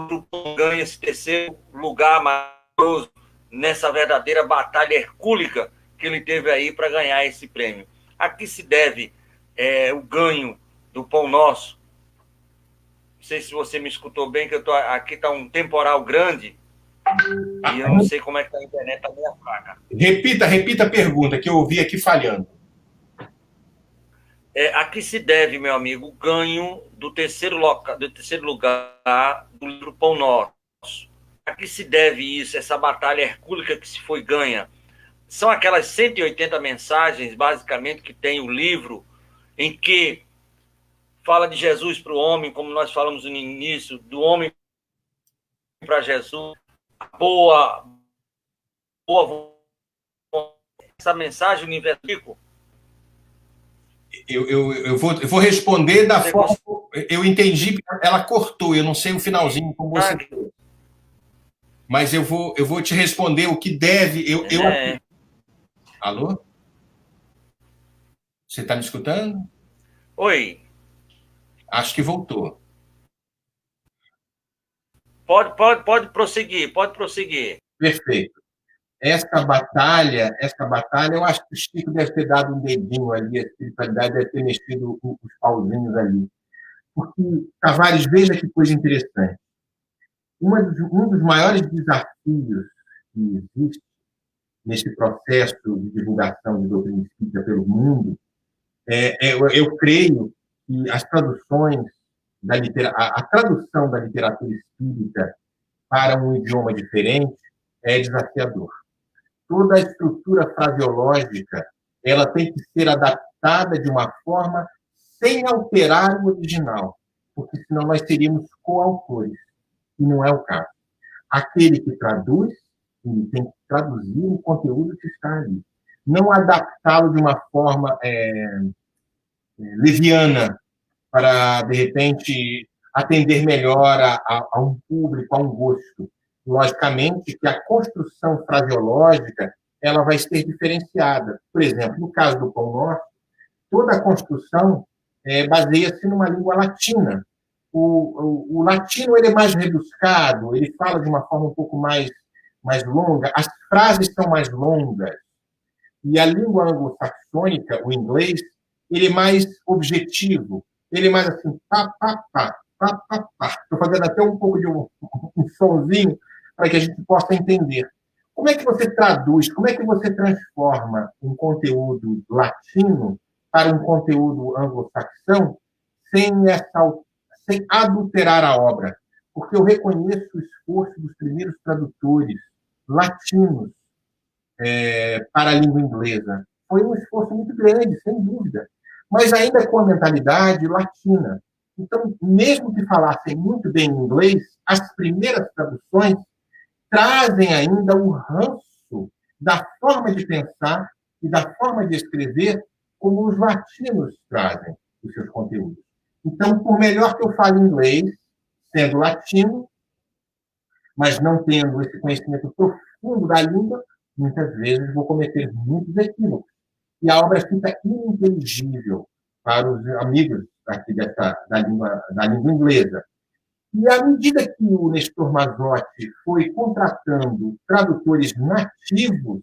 grupo ganha esse 3º lugar maravilhoso nessa verdadeira batalha hercúlica que ele teve aí para ganhar esse prêmio. A que se deve o ganho do Pão Nosso? Não sei se você me escutou bem, que aqui está um temporal grande e eu não sei como é que está a internet, está meio fraca. Repita a pergunta, que eu ouvi aqui falhando. A que se deve, meu amigo, o ganho do 3º lugar do livro Pão Nosso? A que se deve isso, essa batalha hercúlica que se foi ganha? São aquelas 180 mensagens, basicamente, que tem o livro, em que fala de Jesus para o homem, como nós falamos no início, do homem para Jesus, boa essa mensagem universal. Eu vou responder da forma... Eu entendi, ela cortou, eu não sei o finalzinho como você... mas eu vou te responder o que deve. Alô? Você está me escutando? Oi. Acho que voltou. Pode prosseguir, pode prosseguir. Perfeito. Essa batalha, eu acho que o Chico deve ter dado um dedinho ali, a espiritualidade deve ter mexido os pauzinhos ali. Porque, Tavares, veja que coisa interessante. Um dos maiores desafios que existe nesse processo de divulgação de doutrina espírita pelo mundo eu creio que as traduções a tradução da literatura espírita para um idioma diferente é desafiador. Toda a estrutura fraseológica ela tem que ser adaptada de uma forma sem alterar o original, porque senão nós seríamos coautores, e não é o caso. Aquele que traduz, ele tem que traduzir o conteúdo que está ali. Não adaptá-lo de uma forma leviana, para, de repente, atender melhor a um público, a um gosto. Logicamente que a construção fraseológica ela vai ser diferenciada. Por exemplo, no caso do Pão Nosso, toda a construção baseia-se numa língua latina. O latino ele é mais rebuscado, ele fala de uma forma um pouco mais longa, as frases são mais longas. E a língua anglo-saxônica, o inglês, ele é mais objetivo, ele é mais assim, pá, pá, pá, pá, pá, pá. Estou fazendo até um pouco de um sonzinho para que a gente possa entender. Como é que você traduz, como é que você transforma um conteúdo latino para um conteúdo anglo-saxão sem adulterar a obra? Porque eu reconheço o esforço dos primeiros tradutores latinos para a língua inglesa. Foi um esforço muito grande, sem dúvida, mas ainda com a mentalidade latina. Então, mesmo que falassem muito bem inglês, as primeiras traduções trazem ainda o ranço da forma de pensar e da forma de escrever como os latinos trazem os seus conteúdos. Então, por melhor que eu fale inglês, sendo latino, mas não tendo esse conhecimento profundo da língua, muitas vezes vou cometer muitos equívocos. E a obra fica ininteligível para os amigos aqui da língua inglesa. E à medida que o Nestor Mazotti foi contratando tradutores nativos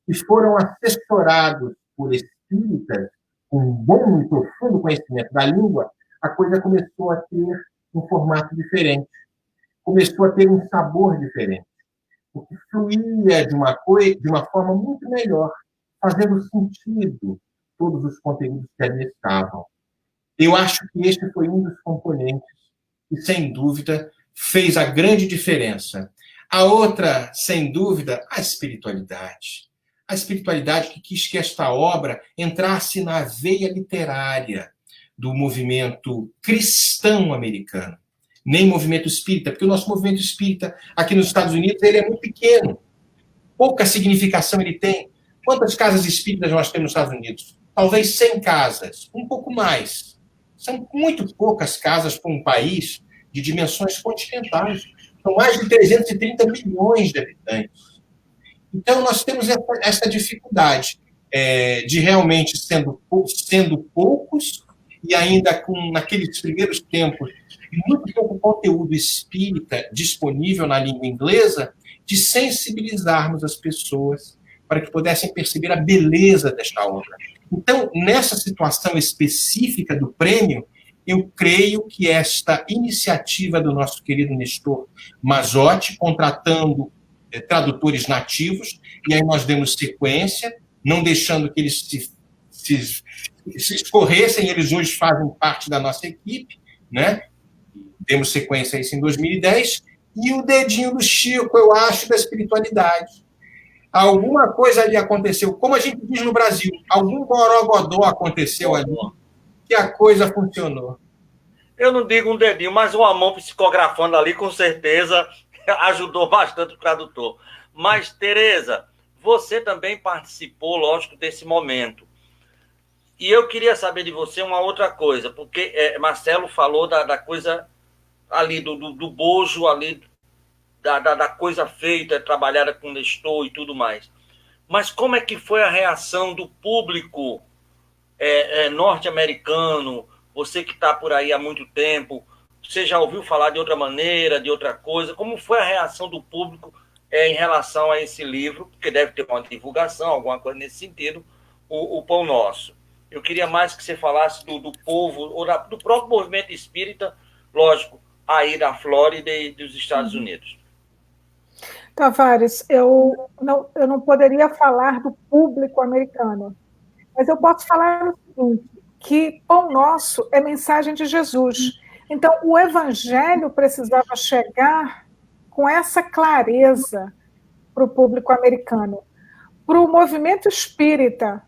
que foram assessorados por espíritas com um bom e profundo conhecimento da língua, a coisa começou a ter um formato diferente, começou a ter um sabor diferente, porque fluía de uma forma muito melhor, fazendo sentido todos os conteúdos que ali estavam. Eu acho que este foi um dos componentes que, sem dúvida, fez a grande diferença. A outra, sem dúvida, a espiritualidade. A espiritualidade que quis que esta obra entrasse na veia literária do movimento cristão americano, nem movimento espírita, porque o nosso movimento espírita aqui nos Estados Unidos ele é muito pequeno, pouca significação ele tem. Quantas casas espíritas nós temos nos Estados Unidos? Talvez 100 casas, um pouco mais. São muito poucas casas para um país de dimensões continentais. São mais de 330 milhões de habitantes. Então, nós temos essa dificuldade de realmente, sendo poucos, e ainda naqueles primeiros tempos, muito pouco conteúdo espírita disponível na língua inglesa, de sensibilizarmos as pessoas para que pudessem perceber a beleza desta obra. Então, nessa situação específica do prêmio, eu creio que esta iniciativa do nosso querido Nestor Mazotti, contratando tradutores nativos, e aí nós demos sequência, não deixando que eles se escorressem, eles hoje fazem parte da nossa equipe, né? Demos sequência a isso em 2010, e o dedinho do Chico, eu acho, da espiritualidade. Alguma coisa ali aconteceu, como a gente diz no Brasil, algum borogodó aconteceu ali, que a coisa funcionou. Eu não digo um dedinho, mas uma mão psicografando ali, com certeza, ajudou bastante o tradutor. Mas, Tereza, você também participou, lógico, desse momento. E eu queria saber de você uma outra coisa, porque Marcelo falou da coisa ali, do bojo ali, da coisa feita, trabalhada com Nestor e tudo mais. Mas como é que foi a reação do público norte-americano? Você que está por aí há muito tempo, você já ouviu falar de outra maneira, de outra coisa? Como foi a reação do público em relação a esse livro? Porque deve ter uma divulgação, alguma coisa nesse sentido, o Pão Nosso. Eu queria mais que você falasse do povo, ou do próprio movimento espírita, lógico, aí da Flórida e dos Estados Unidos. Tavares, eu não poderia falar do público americano, mas eu posso falar o seguinte, que Pão Nosso é mensagem de Jesus. Então, o evangelho precisava chegar com essa clareza para o público americano. Para o movimento espírita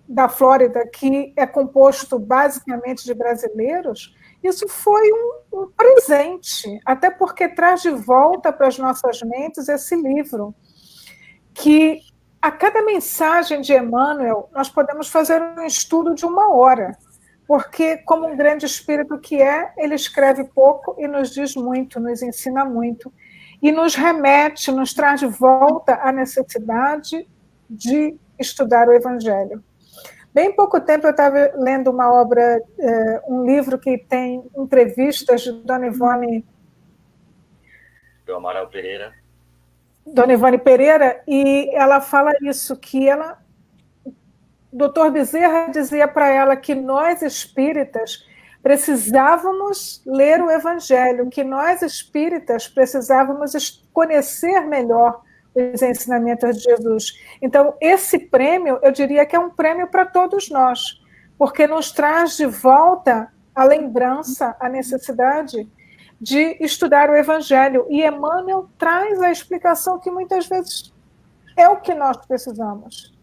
da Flórida, que é composto basicamente de brasileiros, isso foi um presente, até porque traz de volta para as nossas mentes esse livro, que a cada mensagem de Emmanuel nós podemos fazer um estudo de 1 hora, porque, como um grande espírito que é, ele escreve pouco e nos diz muito, nos ensina muito, e nos remete, nos traz de volta a necessidade de estudar o Evangelho. Bem pouco tempo eu estava lendo uma obra, um livro que tem entrevistas de Dona Ivone... Do Amaral Pereira. Dona Ivone Pereira, e ela fala isso, que ela... Dr. Bezerra dizia para ela que nós espíritas precisávamos ler o Evangelho, que nós espíritas precisávamos conhecer melhor os ensinamentos de Jesus. Então, esse prêmio, eu diria que é um prêmio para todos nós, porque nos traz de volta a lembrança, a necessidade de estudar o Evangelho. E Emmanuel traz a explicação que muitas vezes é o que nós precisamos.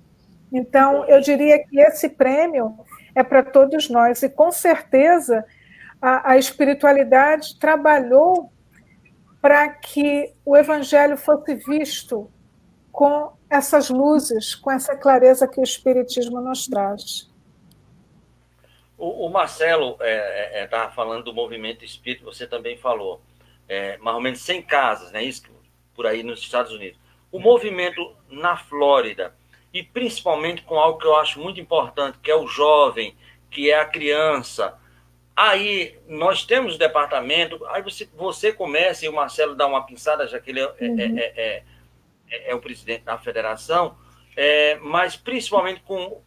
Então, eu diria que esse prêmio é para todos nós, e com certeza a espiritualidade trabalhou para que o Evangelho fosse visto com essas luzes, com essa clareza que o Espiritismo nos traz. O Marcelo estava falando do movimento espírita, você também falou, mais ou menos 100 casas, né, isso, por aí nos Estados Unidos. O movimento na Flórida, e principalmente com algo que eu acho muito importante, que é o jovem, que é a criança. Aí nós temos o departamento, aí você começa, e o Marcelo dá uma pinçada, já que ele é o presidente da federação, mas principalmente com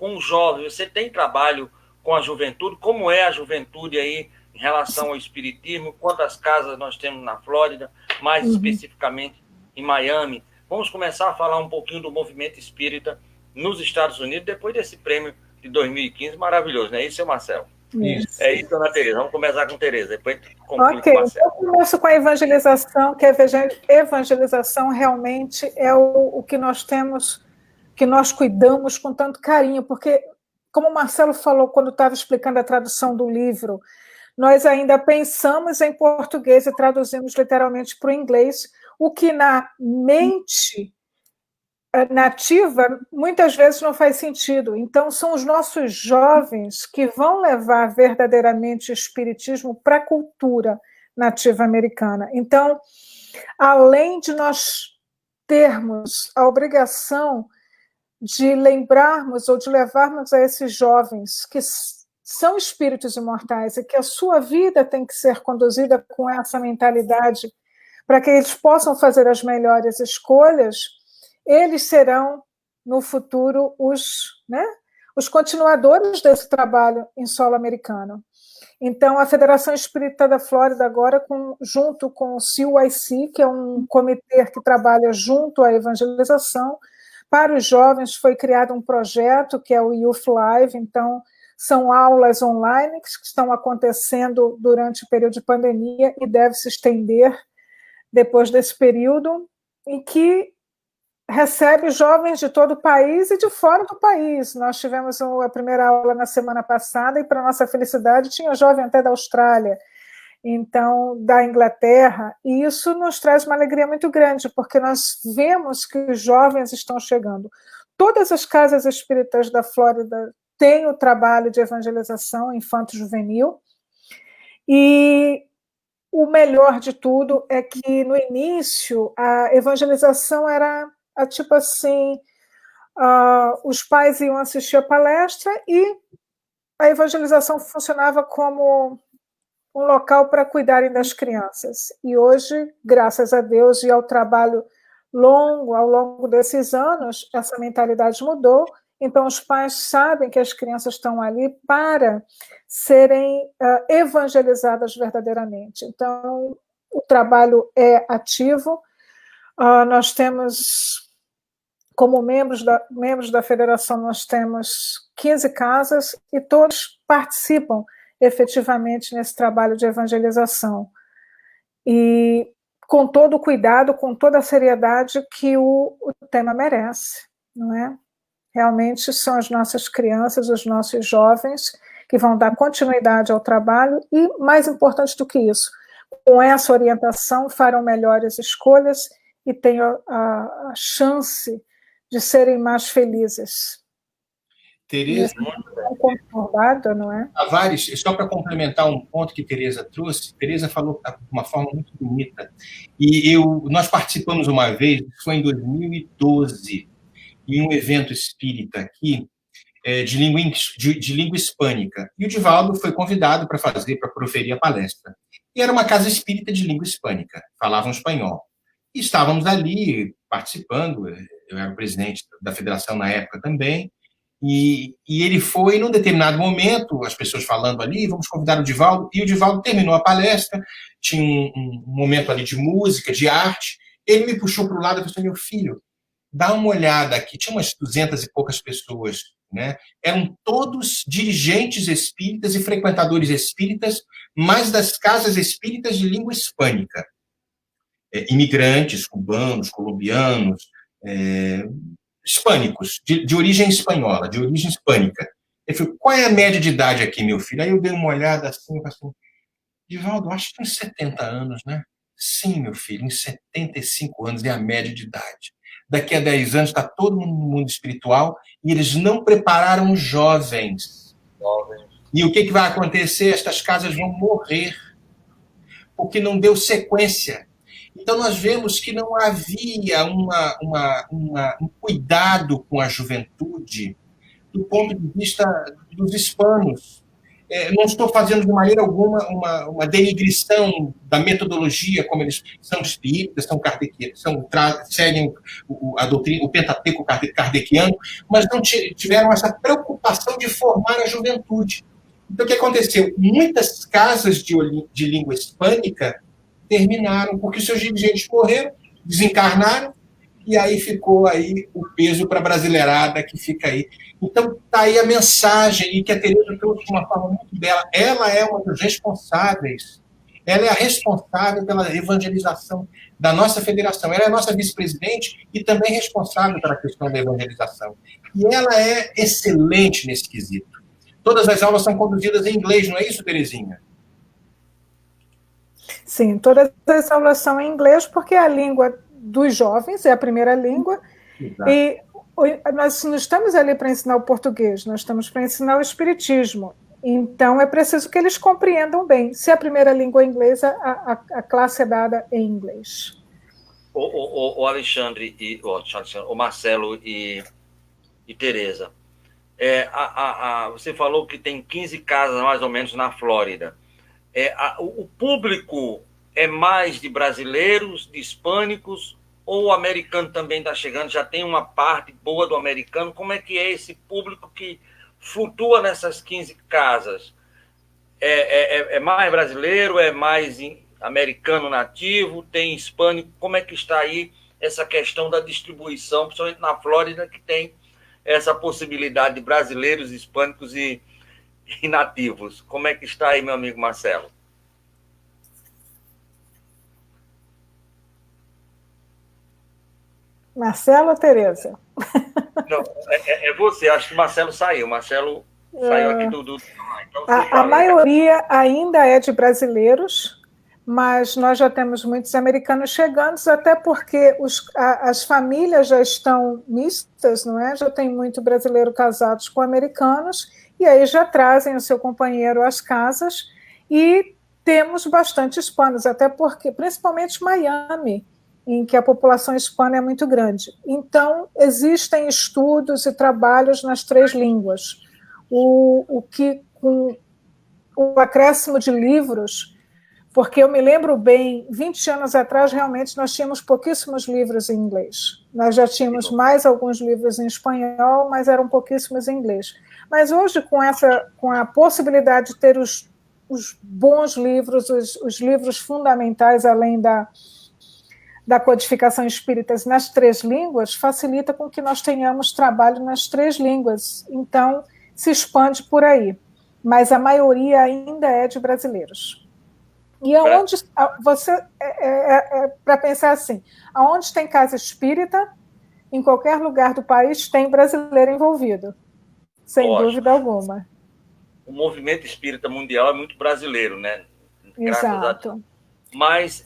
o jovem. Você tem trabalho com a juventude, como é a juventude aí em relação ao espiritismo, quantas casas nós temos na Flórida, mais especificamente em Miami. Vamos começar a falar um pouquinho do movimento espírita nos Estados Unidos, depois desse prêmio de 2015 maravilhoso, não é isso, Marcelo? Isso. É isso, Ana Tereza. Vamos começar com Tereza, depois conclui com o Marcelo. Eu começo com a evangelização, que a evangelização realmente é o que nós temos, que nós cuidamos com tanto carinho, porque, como o Marcelo falou quando estava explicando a tradução do livro, nós ainda pensamos em português e traduzimos literalmente para o inglês, o que na mente nativa muitas vezes não faz sentido. Então, são os nossos jovens que vão levar verdadeiramente o espiritismo para a cultura nativa americana. Então, além de nós termos a obrigação de lembrarmos ou de levarmos a esses jovens que são espíritos imortais e que a sua vida tem que ser conduzida com essa mentalidade para que eles possam fazer as melhores escolhas, eles serão, no futuro, os continuadores desse trabalho em solo americano. Então, a Federação Espírita da Flórida, agora, junto com o CYC, que é um comitê que trabalha junto à evangelização, para os jovens foi criado um projeto, que é o Youth Live. Então, são aulas online que estão acontecendo durante o período de pandemia e deve se estender depois desse período, em que recebe jovens de todo o país e de fora do país. Nós tivemos a primeira aula na semana passada e, para nossa felicidade, tinha jovem até da Austrália, então, da Inglaterra, e isso nos traz uma alegria muito grande, porque nós vemos que os jovens estão chegando. Todas as casas espíritas da Flórida têm o trabalho de evangelização infanto-juvenil, e o melhor de tudo é que, no início, a evangelização era tipo assim, os pais iam assistir a palestra e a evangelização funcionava como um local para cuidarem das crianças. E hoje, graças a Deus e ao trabalho ao longo desses anos, essa mentalidade mudou. Então, os pais sabem que as crianças estão ali para serem evangelizadas verdadeiramente. Então, o trabalho é ativo. Nós temos, como membros da federação, nós temos 15 casas e todos participam efetivamente nesse trabalho de evangelização. E com todo o cuidado, com toda a seriedade que o tema merece, não é? Realmente são as nossas crianças, os nossos jovens que vão dar continuidade ao trabalho e, mais importante do que isso, com essa orientação farão melhores escolhas e tenham a chance de serem mais felizes. Tereza, conturbada, não é? Tavares, só para complementar um ponto que Tereza trouxe, Tereza falou de uma forma muito bonita, e nós participamos uma vez, foi em 2012, em um evento espírita aqui, de língua hispânica, e o Divaldo foi convidado para proferir a palestra. E era uma casa espírita de língua hispânica, falavam espanhol. E estávamos ali participando, eu era o presidente da federação na época também, e ele foi, num determinado momento, as pessoas falando ali, vamos convidar o Divaldo, e o Divaldo terminou a palestra, tinha um momento ali de música, de arte, ele me puxou para o lado e falou assim, meu filho, dá uma olhada aqui, tinha umas 200 e poucas pessoas, né? Eram todos dirigentes espíritas e frequentadores espíritas, mas das casas espíritas de língua hispânica. Imigrantes, cubanos, colombianos, hispânicos, de origem espanhola, de origem hispânica. Ele falou, qual é a média de idade aqui, meu filho? Aí eu dei uma olhada assim, Divaldo, acho que uns 70 anos, né? Sim, meu filho, uns 75 anos é a média de idade. Daqui a 10 anos está todo mundo no mundo espiritual e eles não prepararam os jovens. E o que vai acontecer? Estas casas vão morrer porque não deu sequência. Então, nós vemos que não havia um cuidado com a juventude do ponto de vista dos hispanos. Não estou fazendo de maneira alguma uma denigrição da metodologia, como eles são espíritas, são kardecianos, seguem a doutrina, o Pentateuco kardeciano, mas não tiveram essa preocupação de formar a juventude. Então, o que aconteceu? Muitas casas de língua hispânica terminaram, porque os seus dirigentes morreram, desencarnaram, e aí ficou aí o peso para a brasileirada que fica aí. Então, está aí a mensagem, e que a Tereza trouxe de uma forma muito bela. Ela é uma das responsáveis, ela é a responsável pela evangelização da nossa federação. Ela é a nossa vice-presidente e também responsável pela questão da evangelização. E ela é excelente nesse quesito. Todas as aulas são conduzidas em inglês, não é isso, Terezinha? Sim, todas as aulas são em inglês, porque a língua dos jovens é a primeira língua. Exato. E nós não estamos ali para ensinar o português, nós estamos para ensinar o espiritismo. Então, é preciso que eles compreendam bem. Se a primeira língua é inglesa, a classe é dada em inglês. O Alexandre, o Marcelo e Tereza, você falou que tem 15 casas, mais ou menos, na Flórida. O público é mais de brasileiros, de hispânicos, ou o americano também está chegando, já tem uma parte boa do americano? Como é que é esse público que flutua nessas 15 casas? É mais brasileiro, é mais americano nativo, tem hispânico? Como é que está aí essa questão da distribuição, principalmente na Flórida, que tem essa possibilidade de brasileiros, hispânicos e nativos? Como é que está aí, meu amigo Marcelo? Marcelo ou Tereza? Não, é você. Acho que o Marcelo saiu. Marcelo saiu aqui do... Então, a maioria ainda é de brasileiros, mas nós já temos muitos americanos chegando, até porque as famílias já estão mistas, não é? Já tem muito brasileiro casados com americanos, e aí já trazem o seu companheiro às casas, e temos bastante hispanos, até porque, principalmente Miami, em que a população hispana é muito grande. Então, existem estudos e trabalhos nas 3 línguas. O que, com o acréscimo de livros, porque eu me lembro bem, 20 anos atrás, realmente, nós tínhamos pouquíssimos livros em inglês. Nós já tínhamos mais alguns livros em espanhol, mas eram pouquíssimos em inglês. Mas hoje, com a possibilidade de ter os bons livros, os livros fundamentais, além da codificação espírita nas 3 línguas, facilita com que nós tenhamos trabalho nas 3 línguas. Então, se expande por aí. Mas a maioria ainda é de brasileiros. E aonde você para pensar assim, aonde tem casa espírita, em qualquer lugar do país tem brasileiro envolvido, sem dúvida alguma. O movimento espírita mundial é muito brasileiro, né? Exato. A Deus. Mas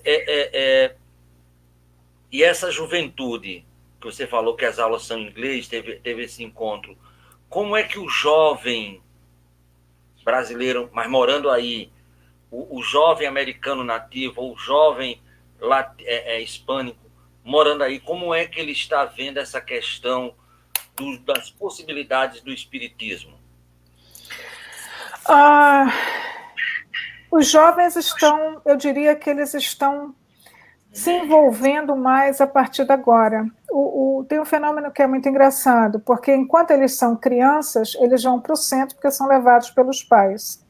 e essa juventude que você falou que as aulas são em inglês, teve esse encontro. Como é que o jovem brasileiro, mas morando aí, o jovem americano nativo, ou o jovem hispânico, morando aí, como é que ele está vendo essa questão das possibilidades do espiritismo? Os jovens estão, eu diria que eles estão se envolvendo mais a partir de agora. Tem um fenômeno que é muito engraçado, porque enquanto eles são crianças, eles vão para o centro porque são levados pelos pais.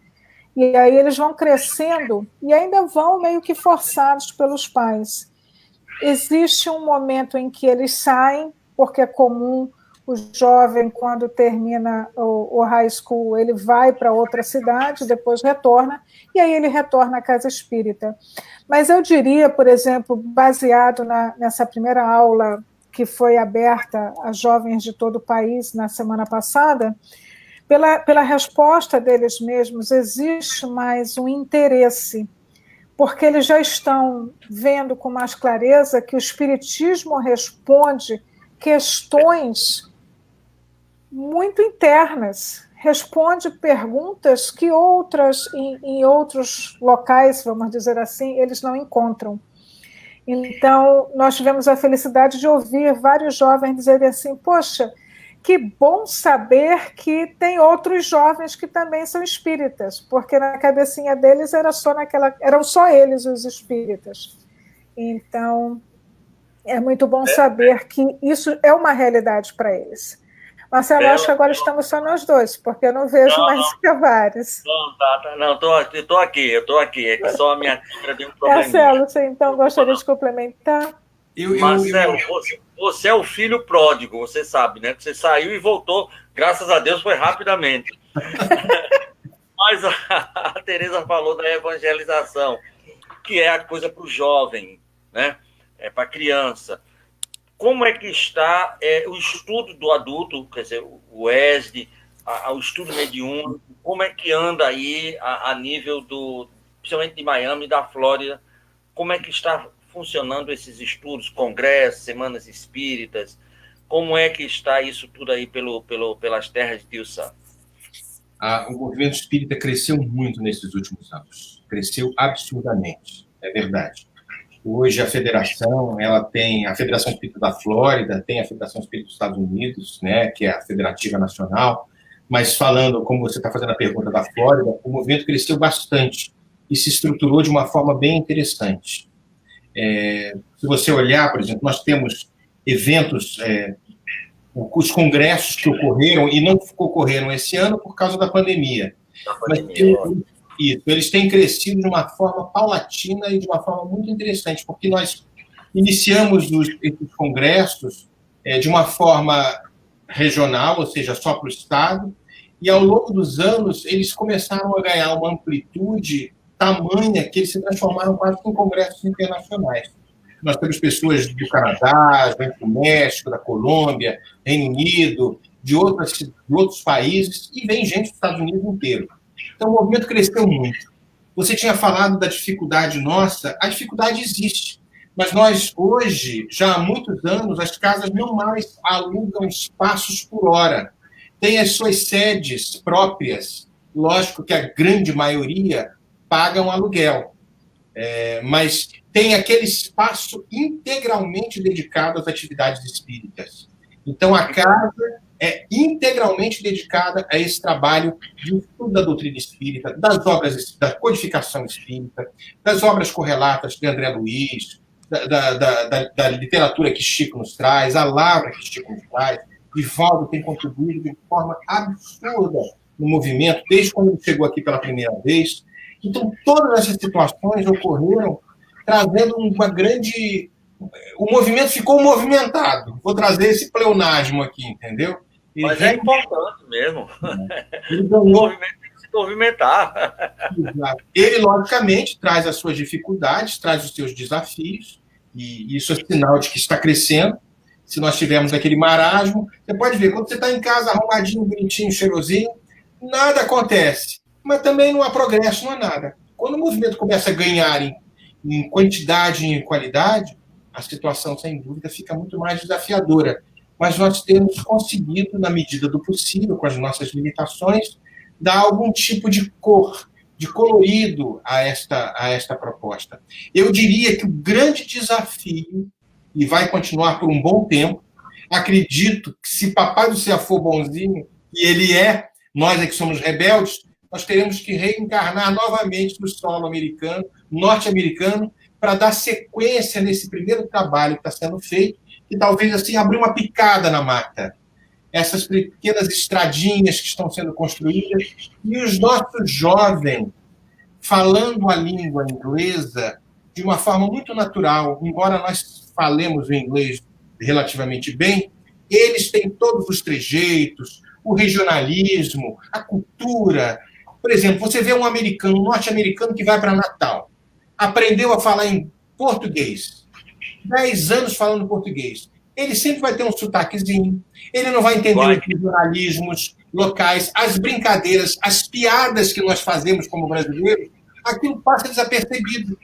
E aí eles vão crescendo e ainda vão meio que forçados pelos pais. Existe um momento em que eles saem, porque é comum o jovem, quando termina o high school, ele vai para outra cidade, depois retorna, e aí ele retorna à casa espírita. Mas eu diria, por exemplo, baseado nessa primeira aula que foi aberta a jovens de todo o país na semana passada, pela resposta deles mesmos, existe mais um interesse, porque eles já estão vendo com mais clareza que o espiritismo responde questões muito internas, responde perguntas que outras, em outros locais, vamos dizer assim, eles não encontram. Então, nós tivemos a felicidade de ouvir vários jovens dizerem assim, poxa, que bom saber que tem outros jovens que também são espíritas, porque na cabecinha deles eram só eles os espíritas. Então, é muito bom saber que isso é uma realidade para eles. Marcelo, acho que agora estamos só nós dois, porque eu não vejo mais Cavares. Não, eu estou aqui. É que só a minha câmera deu um problema. Marcelo, você então gostaria de complementar? Marcelo, você é o filho pródigo, você sabe, né? Você saiu e voltou, graças a Deus, foi rapidamente. Mas a Tereza falou da evangelização, que é a coisa para o jovem, né? É para a criança. Como é que está o estudo do adulto, quer dizer, o ESD, o estudo mediúnico, como é que anda aí a nível principalmente de Miami e da Flórida, como é que está funcionando esses estudos, congressos, semanas espíritas, como é que está isso tudo aí pelas terras de Tio Sam? O movimento espírita cresceu muito nesses últimos anos, cresceu absurdamente, é verdade. Hoje a federação, ela tem a Federação Espírita da Flórida, tem a Federação Espírita dos Estados Unidos, né, que é a Federativa Nacional, mas falando, como você está fazendo a pergunta da Flórida, o movimento cresceu bastante e se estruturou de uma forma bem interessante. Se você olhar, por exemplo, nós temos eventos, os congressos que ocorreram e não ocorreram esse ano por causa da pandemia. Eles têm crescido de uma forma paulatina e de uma forma muito interessante, porque nós iniciamos esses congressos de uma forma regional, ou seja, só para o Estado, e ao longo dos anos eles começaram a ganhar uma amplitude tamanha que eles se transformaram quase em congressos internacionais. Nós temos pessoas do Canadá, do México, da Colômbia, Reino Unido, de outros países, e vem gente dos Estados Unidos inteiro. Então, o movimento cresceu muito. Você tinha falado da dificuldade nossa, a dificuldade existe, mas nós, hoje, já há muitos anos, as casas não mais alugam espaços por hora. Tem as suas sedes próprias, lógico que a grande maioria pagam aluguel. Mas tem aquele espaço integralmente dedicado às atividades espíritas. Então, a casa é integralmente dedicada a esse trabalho de estudo da doutrina espírita, das obras da codificação espírita, das obras correlatas de André Luiz, da literatura que Chico nos traz, a Lavra que Chico nos traz. Divaldo tem contribuído de forma absurda no movimento, desde quando ele chegou aqui pela primeira vez. Então, todas essas situações ocorreram trazendo uma grande... O movimento ficou movimentado. Vou trazer esse pleonasmo aqui, entendeu? Mas é importante mesmo. Ele O movimento tem que se movimentar. Ele, logicamente, traz as suas dificuldades, traz os seus desafios, e isso é sinal de que está crescendo. Se nós tivermos aquele marasmo, você pode ver, quando você está em casa arrumadinho, bonitinho, cheirosinho, nada acontece. Mas também não há progresso, não há nada. Quando o movimento começa a ganhar em quantidade e em qualidade, a situação, sem dúvida, fica muito mais desafiadora. Mas nós temos conseguido, na medida do possível, com as nossas limitações, dar algum tipo de cor, de colorido a esta proposta. Eu diria que o grande desafio, e vai continuar por um bom tempo, acredito que se Papai do Céu for bonzinho, e ele é, nós é que somos rebeldes, nós teremos que reencarnar novamente no solo americano, norte-americano, para dar sequência nesse primeiro trabalho que está sendo feito, e talvez assim abrir uma picada na mata. Essas pequenas estradinhas que estão sendo construídas, e os nossos jovens, falando a língua inglesa de uma forma muito natural, embora nós falemos o inglês relativamente bem, eles têm todos os trejeitos, o regionalismo, a cultura. Por exemplo, você vê um americano, um norte-americano que vai para Natal, aprendeu a falar em português, 10 anos falando português. Ele sempre vai ter um sotaquezinho, ele não vai entender os regionalismos locais, as brincadeiras, as piadas que nós fazemos como brasileiros, aquilo passa desapercebido.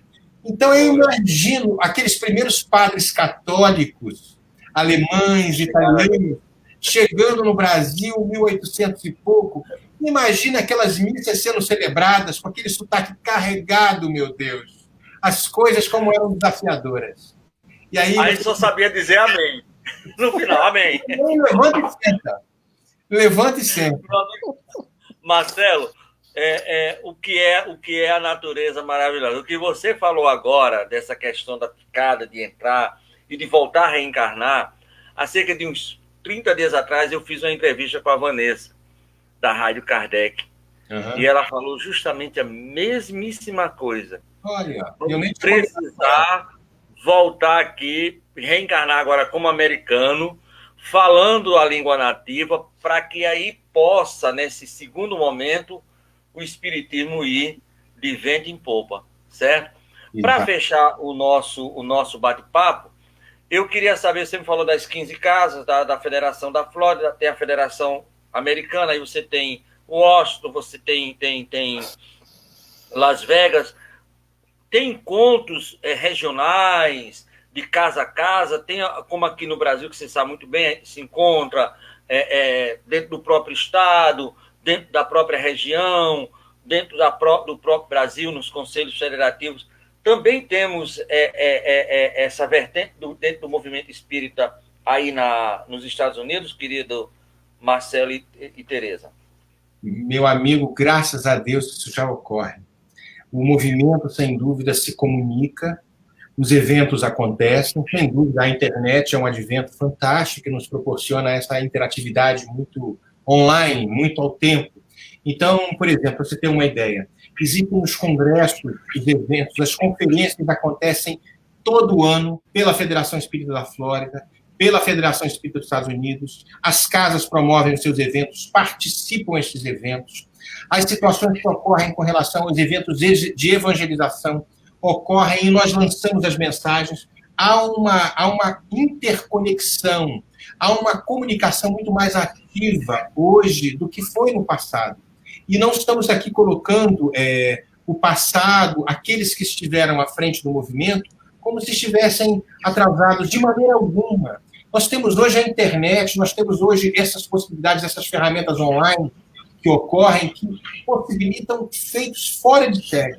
Então, eu imagino aqueles primeiros padres católicos, alemães, italianos, chegando no Brasil, 1800 e pouco. Imagina aquelas missas sendo celebradas com aquele sotaque carregado, meu Deus. As coisas como eram desafiadoras. E aí só sabia dizer amém. No final, amém. Levanta e senta. Levanta e senta. Marcelo, o que é a natureza maravilhosa? O que você falou agora, dessa questão da picada, de entrar e de voltar a reencarnar, há cerca de uns 30 dias atrás eu fiz uma entrevista com a Vanessa, da Rádio Kardec, e ela falou justamente a mesmíssima coisa. Olha, eu nem precisar voltar aqui, reencarnar agora como americano, falando a língua nativa, para que aí possa, nesse segundo momento, o espiritismo ir de vento em popa, certo? Para fechar o nosso bate-papo, eu queria saber, você me falou das 15 casas, da Federação da Flórida, tem a Federação Americana, aí você tem Washington, você tem Las Vegas, tem encontros regionais, de casa a casa, tem, como aqui no Brasil, que você sabe muito bem, se encontra dentro do próprio estado, dentro da própria região, dentro do próprio Brasil, nos conselhos federativos. Também temos essa vertente dentro do movimento espírita aí nos Estados Unidos, querido Marcelo e Tereza. Meu amigo, graças a Deus isso já ocorre. O movimento, sem dúvida, se comunica, os eventos acontecem, sem dúvida a internet é um advento fantástico que nos proporciona essa interatividade muito online, muito ao tempo. Então, por exemplo, você tem uma ideia, existem os congressos, os eventos, as conferências que acontecem todo ano pela Federação Espírita da Flórida, pela Federação Espírita dos Estados Unidos, as casas promovem os seus eventos, participam destes eventos, as situações que ocorrem com relação aos eventos de evangelização ocorrem e nós lançamos as mensagens, há uma interconexão, há uma comunicação muito mais ativa hoje do que foi no passado. E não estamos aqui colocando o passado, aqueles que estiveram à frente do movimento, como se estivessem atrasados de maneira alguma. Nós temos hoje a internet, nós temos hoje essas possibilidades, essas ferramentas online que ocorrem, que possibilitam feitos fora de série.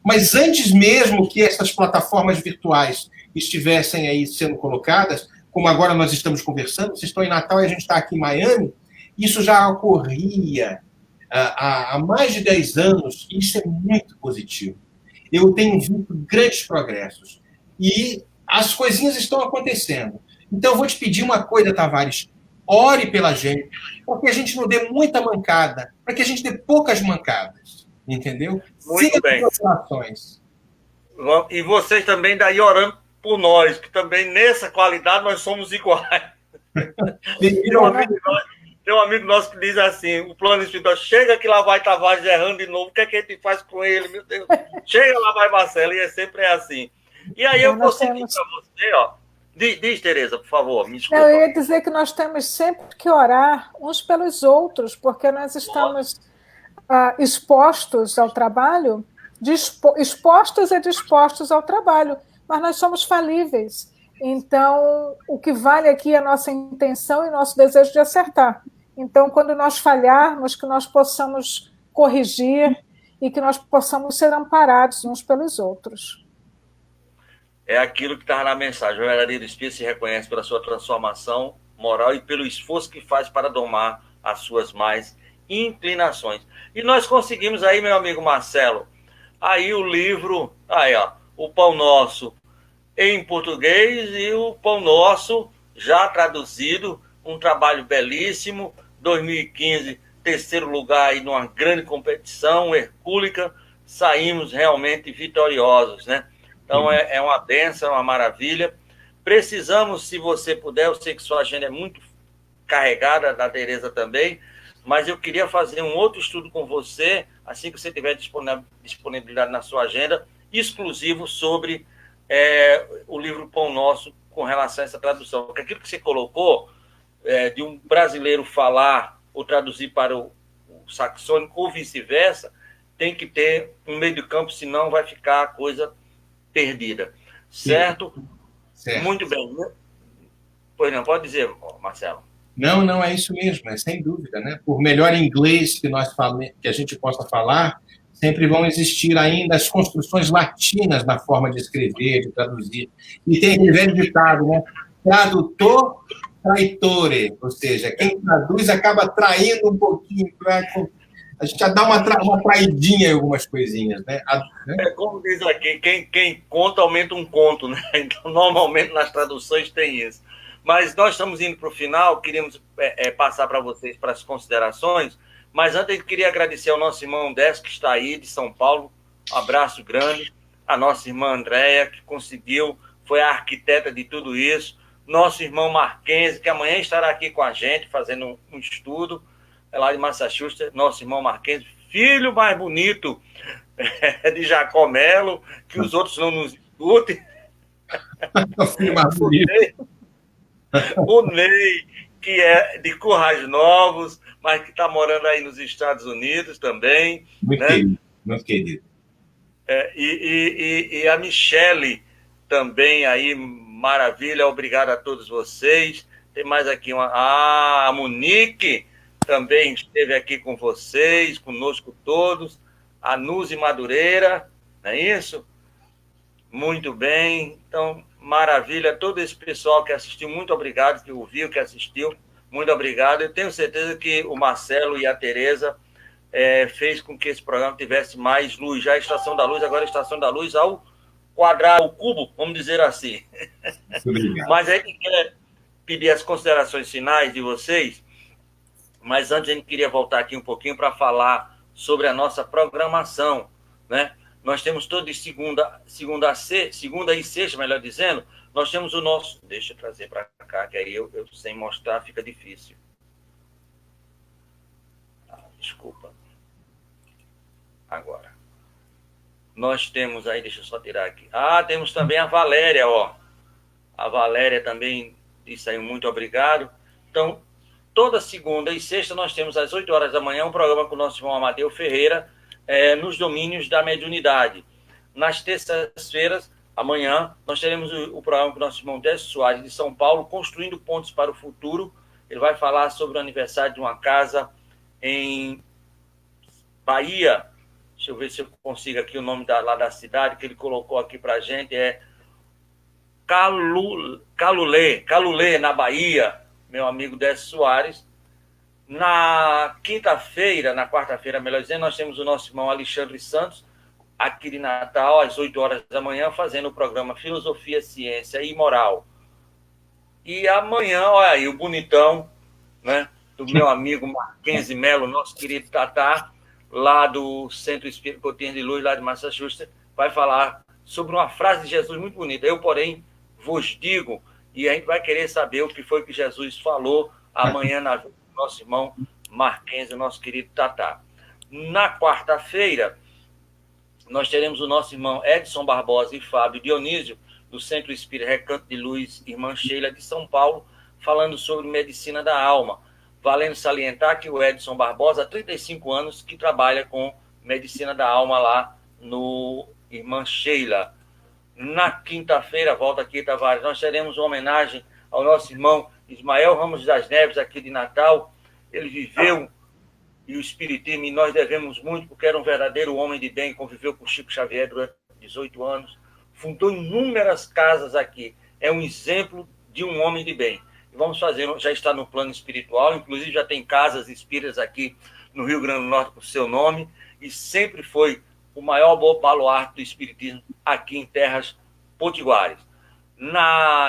Mas antes mesmo que essas plataformas virtuais estivessem aí sendo colocadas, como agora nós estamos conversando, vocês estão em Natal e a gente está aqui em Miami, isso já ocorria há mais de 10 anos, e isso é muito positivo. Eu tenho visto grandes progressos. E as coisinhas estão acontecendo. Então, eu vou te pedir uma coisa, Tavares. Ore pela gente, para que a gente não dê muita mancada, para que a gente dê poucas mancadas. Entendeu? Muito bem. Siga as orações. E vocês também daí orando por nós, que também nessa qualidade nós somos iguais. Tem um amigo nosso que diz assim, o plano espiritual, chega que lá vai Tavares errando de novo, o que é que a gente faz com ele, meu Deus? Chega lá vai Marcelo, e sempre é assim. E aí eu vou seguir para você, ó. Diz, Tereza, por favor, me desculpa. Eu ia dizer que nós temos sempre que orar uns pelos outros, porque nós estamos expostos ao trabalho, expostos e dispostos ao trabalho, mas nós somos falíveis. Então, o que vale aqui é a nossa intenção e nosso desejo de acertar. Então, quando nós falharmos, que nós possamos corrigir e que nós possamos ser amparados uns pelos outros. É aquilo que está na mensagem. O verdadeiro espírito se reconhece pela sua transformação moral e pelo esforço que faz para domar as suas mais inclinações. E nós conseguimos aí, meu amigo Marcelo, aí o livro, aí ó, O Pão Nosso em português e o Pão Nosso já traduzido, um trabalho belíssimo, 2015, terceiro lugar aí numa grande competição hercúlica, saímos realmente vitoriosos, né? Então é uma bênção, uma maravilha. Precisamos, se você puder, eu sei que sua agenda é muito carregada, da Tereza também, mas eu queria fazer um outro estudo com você, assim que você tiver disponibilidade na sua agenda, exclusivo sobre o livro Pão Nosso com relação a essa tradução. Porque aquilo que você colocou, de um brasileiro falar ou traduzir para o saxônico ou vice-versa, tem que ter um meio de campo, senão vai ficar a coisa perdida. Certo? Certo. Muito bem. Pois não, pode dizer, Marcelo. Não, é isso mesmo, sem dúvida, né? Por melhor inglês que a gente possa falar, sempre vão existir ainda as construções latinas na forma de escrever, de traduzir. E tem aquele velho ditado, né? Tradutor, traitore, ou seja, quem traduz acaba traindo um pouquinho, a gente já dá uma traidinha em algumas coisinhas, né? Como diz aqui, quem conta aumenta um conto, né? Então, normalmente nas traduções tem isso. Mas nós estamos indo para o final, queríamos passar para vocês para as considerações, mas antes eu queria agradecer ao nosso irmão Décio, que está aí, de São Paulo, um abraço grande, a nossa irmã Andréia, que conseguiu, foi a arquiteta de tudo isso, nosso irmão Marquense, que amanhã estará aqui com a gente, fazendo um estudo, lá de Massachusetts, nosso irmão Marquense, filho mais bonito de Jacó Melo, que os outros não nos escutem. O filho mais bonito. O Ney, que é de Currais Novos, mas que está morando aí nos Estados Unidos também. Muito, né? Querido, muito querido. E a Michele também aí, maravilha, obrigado a todos vocês. Tem mais aqui a Monique também esteve aqui com vocês, conosco todos. A Nuzi Madureira, não é isso? Muito bem, então... Maravilha, todo esse pessoal que assistiu, muito obrigado, que ouviu, que assistiu, muito obrigado. Eu tenho certeza que o Marcelo e a Tereza fez com que esse programa tivesse mais luz. Já a Estação da Luz, agora a Estação da Luz ao quadrado, ao cubo, vamos dizer assim. Mas aí quer pedir as considerações finais de vocês, mas antes a gente queria voltar aqui um pouquinho para falar sobre a nossa programação, né? Nós temos todo segunda e sexta, melhor dizendo, nós temos o nosso... Deixa eu trazer para cá, que aí eu sem mostrar fica difícil. Desculpa. Agora. Nós temos aí, deixa eu só tirar aqui. Temos também a Valéria, ó. A Valéria também disse aí, muito obrigado. Então, toda segunda e sexta nós temos às 8 horas da manhã um programa com o nosso irmão Amadeu Ferreira, nos domínios da mediunidade. Nas terças-feiras, amanhã, nós teremos o programa com o nosso irmão Décio Soares, de São Paulo, Construindo Pontos para o Futuro. Ele vai falar sobre o aniversário de uma casa em Bahia, Deixa eu ver se eu consigo aqui o nome lá da cidade, que ele colocou aqui para a gente, é Calulê, na Bahia, meu amigo Décio Soares. Na quinta-feira, na quarta-feira, melhor dizendo, nós temos o nosso irmão Alexandre Santos, aqui de Natal, às 8 horas da manhã, fazendo o programa Filosofia, Ciência e Moral. E amanhã, olha aí, o bonitão, né, do meu amigo Marquense Melo, nosso querido Tatá, lá do Centro Espírita Cortina de Luz, lá de Massachusetts, vai falar sobre uma frase de Jesus muito bonita. Eu, porém, vos digo, e a gente vai querer saber o que foi que Jesus falou amanhã na vida do nosso irmão Marquense, nosso querido Tatá. Na quarta-feira, nós teremos o nosso irmão Edson Barbosa e Fábio Dionísio, do Centro Espírita Recanto de Luz, Irmã Sheila, de São Paulo, falando sobre medicina da alma. Valendo salientar que o Edson Barbosa, há 35 anos, que trabalha com medicina da alma lá no Irmã Sheila. Na quinta-feira, volta aqui, Tavares, nós teremos uma homenagem ao nosso irmão Ismael Ramos das Neves, aqui de Natal. Ele viveu, e o Espiritismo, e nós devemos muito, porque era um verdadeiro homem de bem, conviveu com Chico Xavier durante 18 anos, fundou inúmeras casas aqui, é um exemplo de um homem de bem. E vamos fazer, já está no plano espiritual, inclusive já tem casas espíritas aqui no Rio Grande do Norte com seu nome, e sempre foi o maior baluarte do espiritismo aqui em terras potiguares.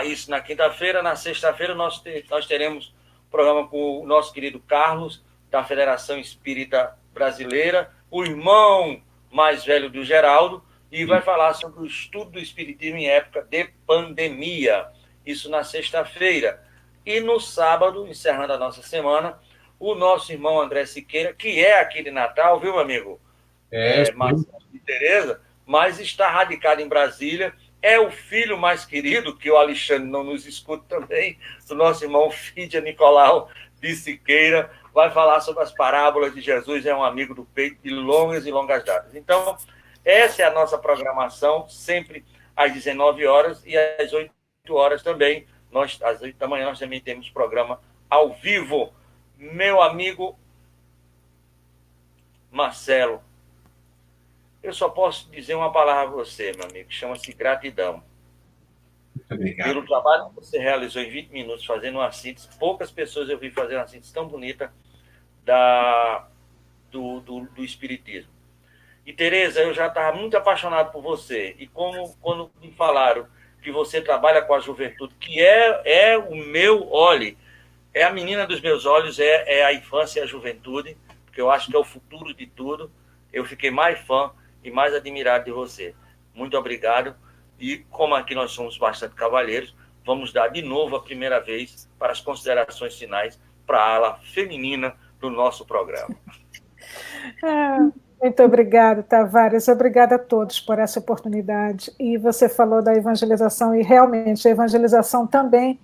Isso na quinta-feira. Na sexta-feira nós teremos programa com o nosso querido Carlos, da Federação Espírita Brasileira, o irmão mais velho do Geraldo, e vai falar sobre o estudo do espiritismo em época de pandemia. Isso na sexta-feira. E no sábado, encerrando a nossa semana, o nosso irmão André Siqueira, que é aqui de Natal, viu, meu amigo? Marcelo de Tereza, mas está radicado em Brasília, é o filho mais querido, que o Alexandre não nos escuta também, do nosso irmão Fídia Nicolau de Siqueira, vai falar sobre as parábolas de Jesus, é um amigo do peito de longas e longas datas. Então, essa é a nossa programação, sempre às 19 horas e às 8 horas também. Às 8 da manhã nós também temos programa ao vivo. Meu amigo Marcelo, eu só posso dizer uma palavra a você, meu amigo, chama-se gratidão. Muito obrigado. Pelo trabalho que você realizou em 20 minutos, fazendo uma síntese. Poucas pessoas eu vi fazer uma síntese tão bonita do Espiritismo. E, Tereza, eu já estava muito apaixonado por você. E quando me falaram que você trabalha com a juventude, que é o meu, olhe, é a menina dos meus olhos, é a infância e a juventude, porque eu acho que é o futuro de tudo. Eu fiquei mais fã e mais admirado de você. Muito obrigado. E como aqui nós somos bastante cavalheiros, vamos dar de novo a primeira vez para as considerações finais para a ala feminina do nosso programa. Muito obrigada, Tavares. Obrigada a todos por essa oportunidade. E você falou da evangelização, e realmente a evangelização também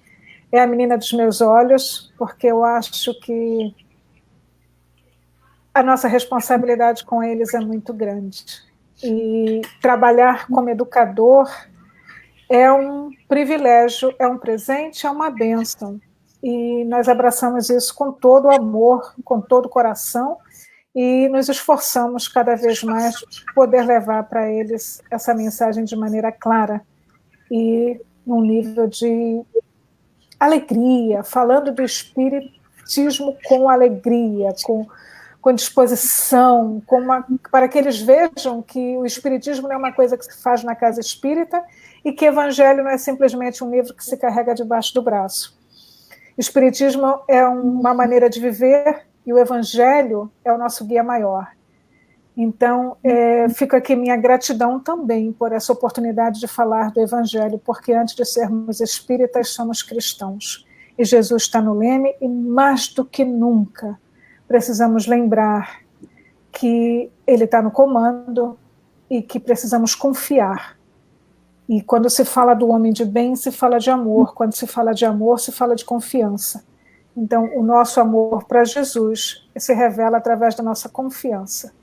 é a menina dos meus olhos, porque eu acho que a nossa responsabilidade com eles é muito grande. E trabalhar como educador é um privilégio, é um presente, é uma bênção. E nós abraçamos isso com todo o amor, com todo o coração, e nos esforçamos cada vez mais por poder levar para eles essa mensagem de maneira clara e num nível de alegria, falando do espiritismo com alegria, com disposição, para que eles vejam que o espiritismo não é uma coisa que se faz na casa espírita e que evangelho não é simplesmente um livro que se carrega debaixo do braço. O espiritismo é uma maneira de viver e o evangelho é o nosso guia maior. Então, fica aqui minha gratidão também por essa oportunidade de falar do evangelho, porque antes de sermos espíritas, somos cristãos. E Jesus está no leme e, mais do que nunca, precisamos lembrar que ele está no comando e que precisamos confiar. E quando se fala do homem de bem, se fala de amor. Quando se fala de amor, se fala de confiança. Então, o nosso amor para Jesus se revela através da nossa confiança,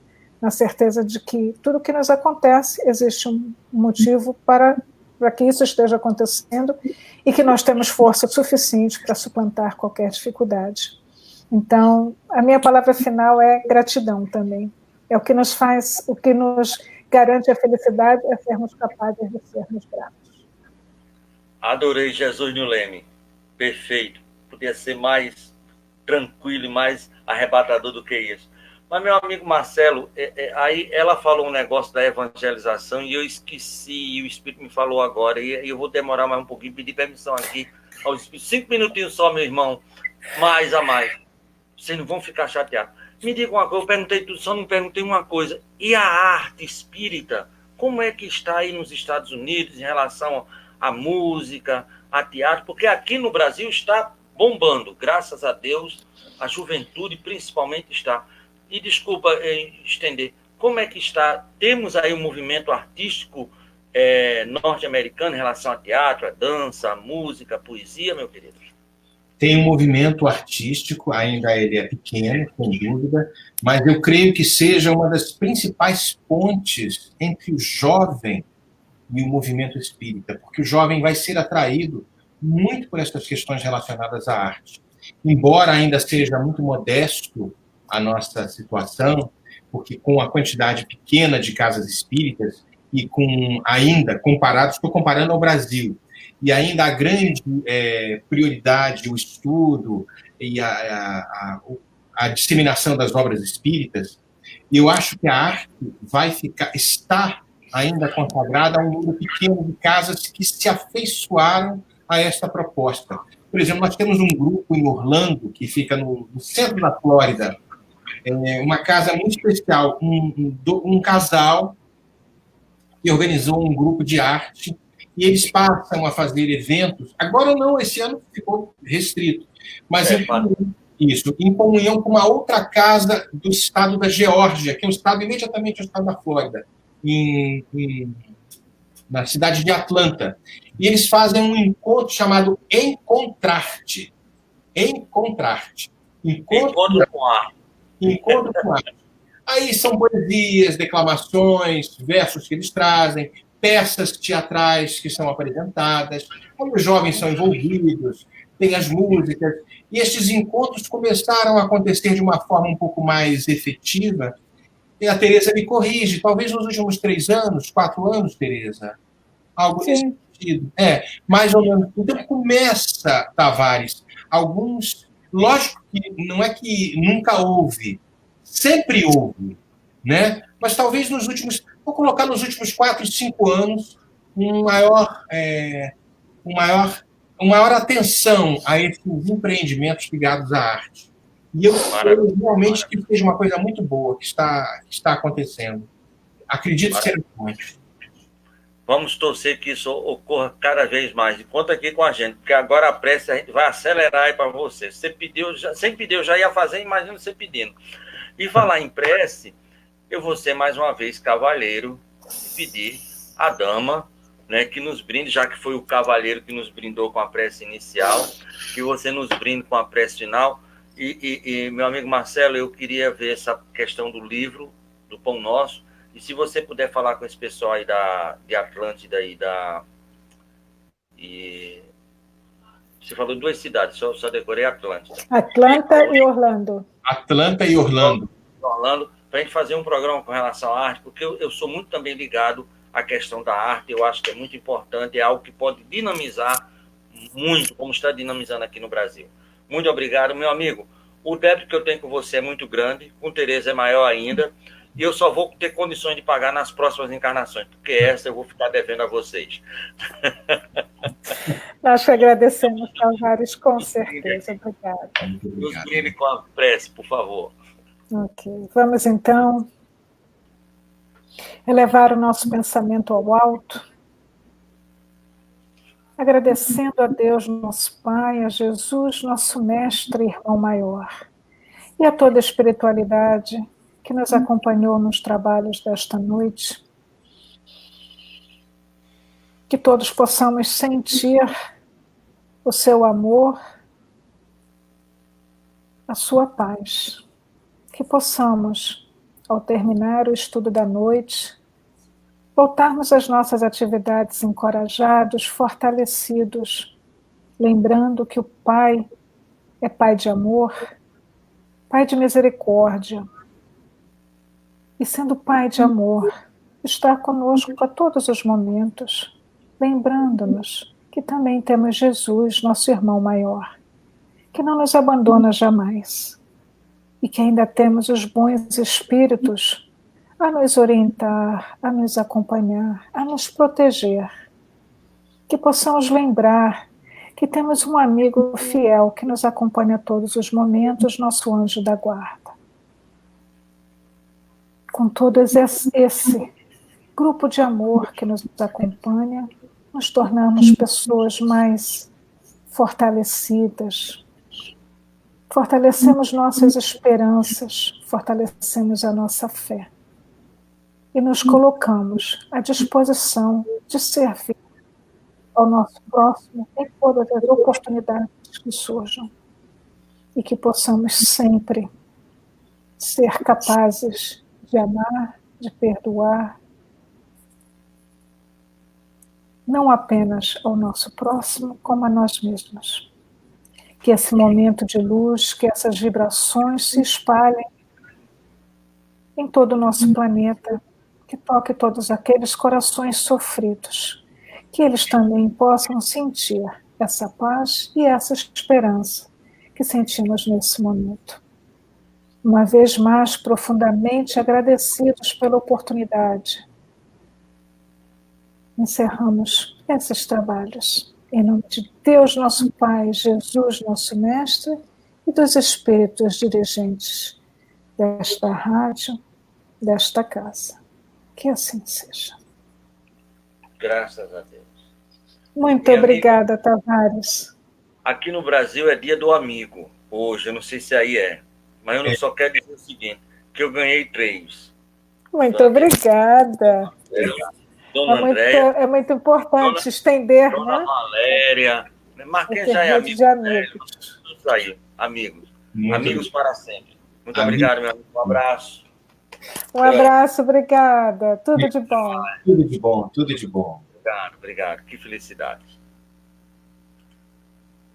na certeza de que tudo que nos acontece, existe um motivo para que isso esteja acontecendo e que nós temos força suficiente para suplantar qualquer dificuldade. Então, a minha palavra final é gratidão também. É o que nos faz, o que nos garante a felicidade é sermos capazes de sermos gratos. Adorei Jesus no Leme. Perfeito. Podia ser mais tranquilo e mais arrebatador do que isso. Mas, meu amigo Marcelo, aí ela falou um negócio da evangelização e eu esqueci, e o Espírito me falou agora, e eu vou demorar mais um pouquinho, pedir permissão aqui ao Espírito. 5 minutinhos só, meu irmão, mais a mais. Vocês não vão ficar chateados. Me diga uma coisa, eu perguntei tudo, só não perguntei uma coisa. E a arte espírita, como é que está aí nos Estados Unidos em relação à música, a teatro? Porque aqui no Brasil está bombando, graças a Deus, a juventude principalmente está. E desculpa estender, como é que está? Temos aí um movimento artístico norte-americano em relação a teatro, a dança, a música, a poesia, meu querido? Tem um movimento artístico, ainda ele é pequeno, sem dúvida, mas eu creio que seja uma das principais pontes entre o jovem e o movimento espírita, porque o jovem vai ser atraído muito por essas questões relacionadas à arte. Embora ainda seja muito modesto a nossa situação, porque com a quantidade pequena de casas espíritas e com ainda estou comparando ao Brasil, e ainda a grande prioridade, o estudo e a disseminação das obras espíritas, eu acho que a arte vai estar ainda consagrada a um número pequeno de casas que se afeiçoaram a esta proposta. Por exemplo, nós temos um grupo em Orlando, que fica no centro da Flórida, uma casa muito especial, um casal que organizou um grupo de arte e eles passam a fazer eventos. Agora não, esse ano ficou restrito, mas em comunhão com uma outra casa do estado da Geórgia, que é um estado imediatamente ao estado da Flórida, na cidade de Atlanta. E eles fazem um encontro chamado Encontrar-te. Encontro com arte. Encontro com arte. Aí são poesias, declamações, versos que eles trazem, peças teatrais que são apresentadas, como os jovens são envolvidos, tem as músicas, e estes encontros começaram a acontecer de uma forma um pouco mais efetiva, e a Tereza me corrige, talvez nos últimos 3 anos, 4 anos, Tereza, algo nesse sentido. Mais ou menos. Então começa, Tavares, alguns, lógico que não é que nunca houve, sempre houve, né? Mas talvez vou colocar nos últimos 4, 5 anos, uma maior atenção a esses empreendimentos ligados à arte. E eu espero realmente que seja uma coisa muito boa que está acontecendo. Acredito que seja muito. Vamos torcer que isso ocorra cada vez mais. E conta aqui com a gente, porque agora a prece a gente vai acelerar aí para você. Você pediu, sem pedir, eu já ia fazer, imagina você pedindo. E falar em prece, eu vou ser mais uma vez cavalheiro e pedir à dama, né, que nos brinde, já que foi o cavalheiro que nos brindou com a prece inicial, que você nos brinde com a prece final. E meu amigo Marcelo, eu queria ver essa questão do livro, do Pão Nosso, e se você puder falar com esse pessoal aí de Atlântida e você falou 2 cidades, só decorei Atlântida. Atlanta e Orlando. Atlanta e Orlando. Para a gente fazer um programa com relação à arte, porque eu sou muito também ligado à questão da arte, eu acho que é muito importante, é algo que pode dinamizar muito, como está dinamizando aqui no Brasil. Muito obrigado, meu amigo. O débito que eu tenho com você é muito grande, com Tereza é maior ainda, e eu só vou ter condições de pagar nas próximas encarnações, porque essa eu vou ficar devendo a vocês. Nós que agradecemos, Tavares, com certeza. Obrigada. Nos brinde com a prece, por favor. Ok. Vamos, então, elevar o nosso pensamento ao alto, agradecendo a Deus, nosso Pai, a Jesus, nosso Mestre e Irmão Maior, e a toda a espiritualidade que nos acompanhou nos trabalhos desta noite. Que todos possamos sentir o seu amor, a sua paz. Que possamos, ao terminar o estudo da noite, voltarmos às nossas atividades encorajados, fortalecidos, lembrando que o Pai é Pai de amor, Pai de misericórdia, e sendo Pai de amor, está conosco a todos os momentos, lembrando-nos que também temos Jesus, nosso irmão maior, que não nos abandona jamais, e que ainda temos os bons espíritos a nos orientar, a nos acompanhar, a nos proteger, que possamos lembrar que temos um amigo fiel que nos acompanha a todos os momentos, nosso anjo da guarda. Com todo esse grupo de amor que nos acompanha, nos tornamos pessoas mais fortalecidas, fortalecemos nossas esperanças, fortalecemos a nossa fé e nos colocamos à disposição de servir ao nosso próximo em todas as oportunidades que surjam e que possamos sempre ser capazes de amar, de perdoar, não apenas ao nosso próximo, como a nós mesmos. Que esse momento de luz, que essas vibrações se espalhem em todo o nosso planeta, que toque todos aqueles corações sofridos, que eles também possam sentir essa paz e essa esperança que sentimos nesse momento. Uma vez mais, profundamente agradecidos pela oportunidade, encerramos esses trabalhos. Em nome de Deus, nosso Pai, Jesus, nosso Mestre, e dos Espíritos dirigentes desta rádio, desta casa. Que assim seja. Graças a Deus. Muito obrigada, Tavares. Aqui no Brasil é dia do amigo, hoje, eu não sei se aí é, mas eu só quero dizer o seguinte, que eu ganhei 3. Muito obrigada. Dona Andréia, é muito importante estender, Dona né? Valéria, mas quem já é amigo? De amigos. Isso aí, amigos. Muito amigos para sempre. Muito Amigo. Obrigado, meu amigo. Um abraço. Um abraço, obrigada. Tudo de bom. Tudo de bom, tudo de bom. Obrigado. Que felicidade.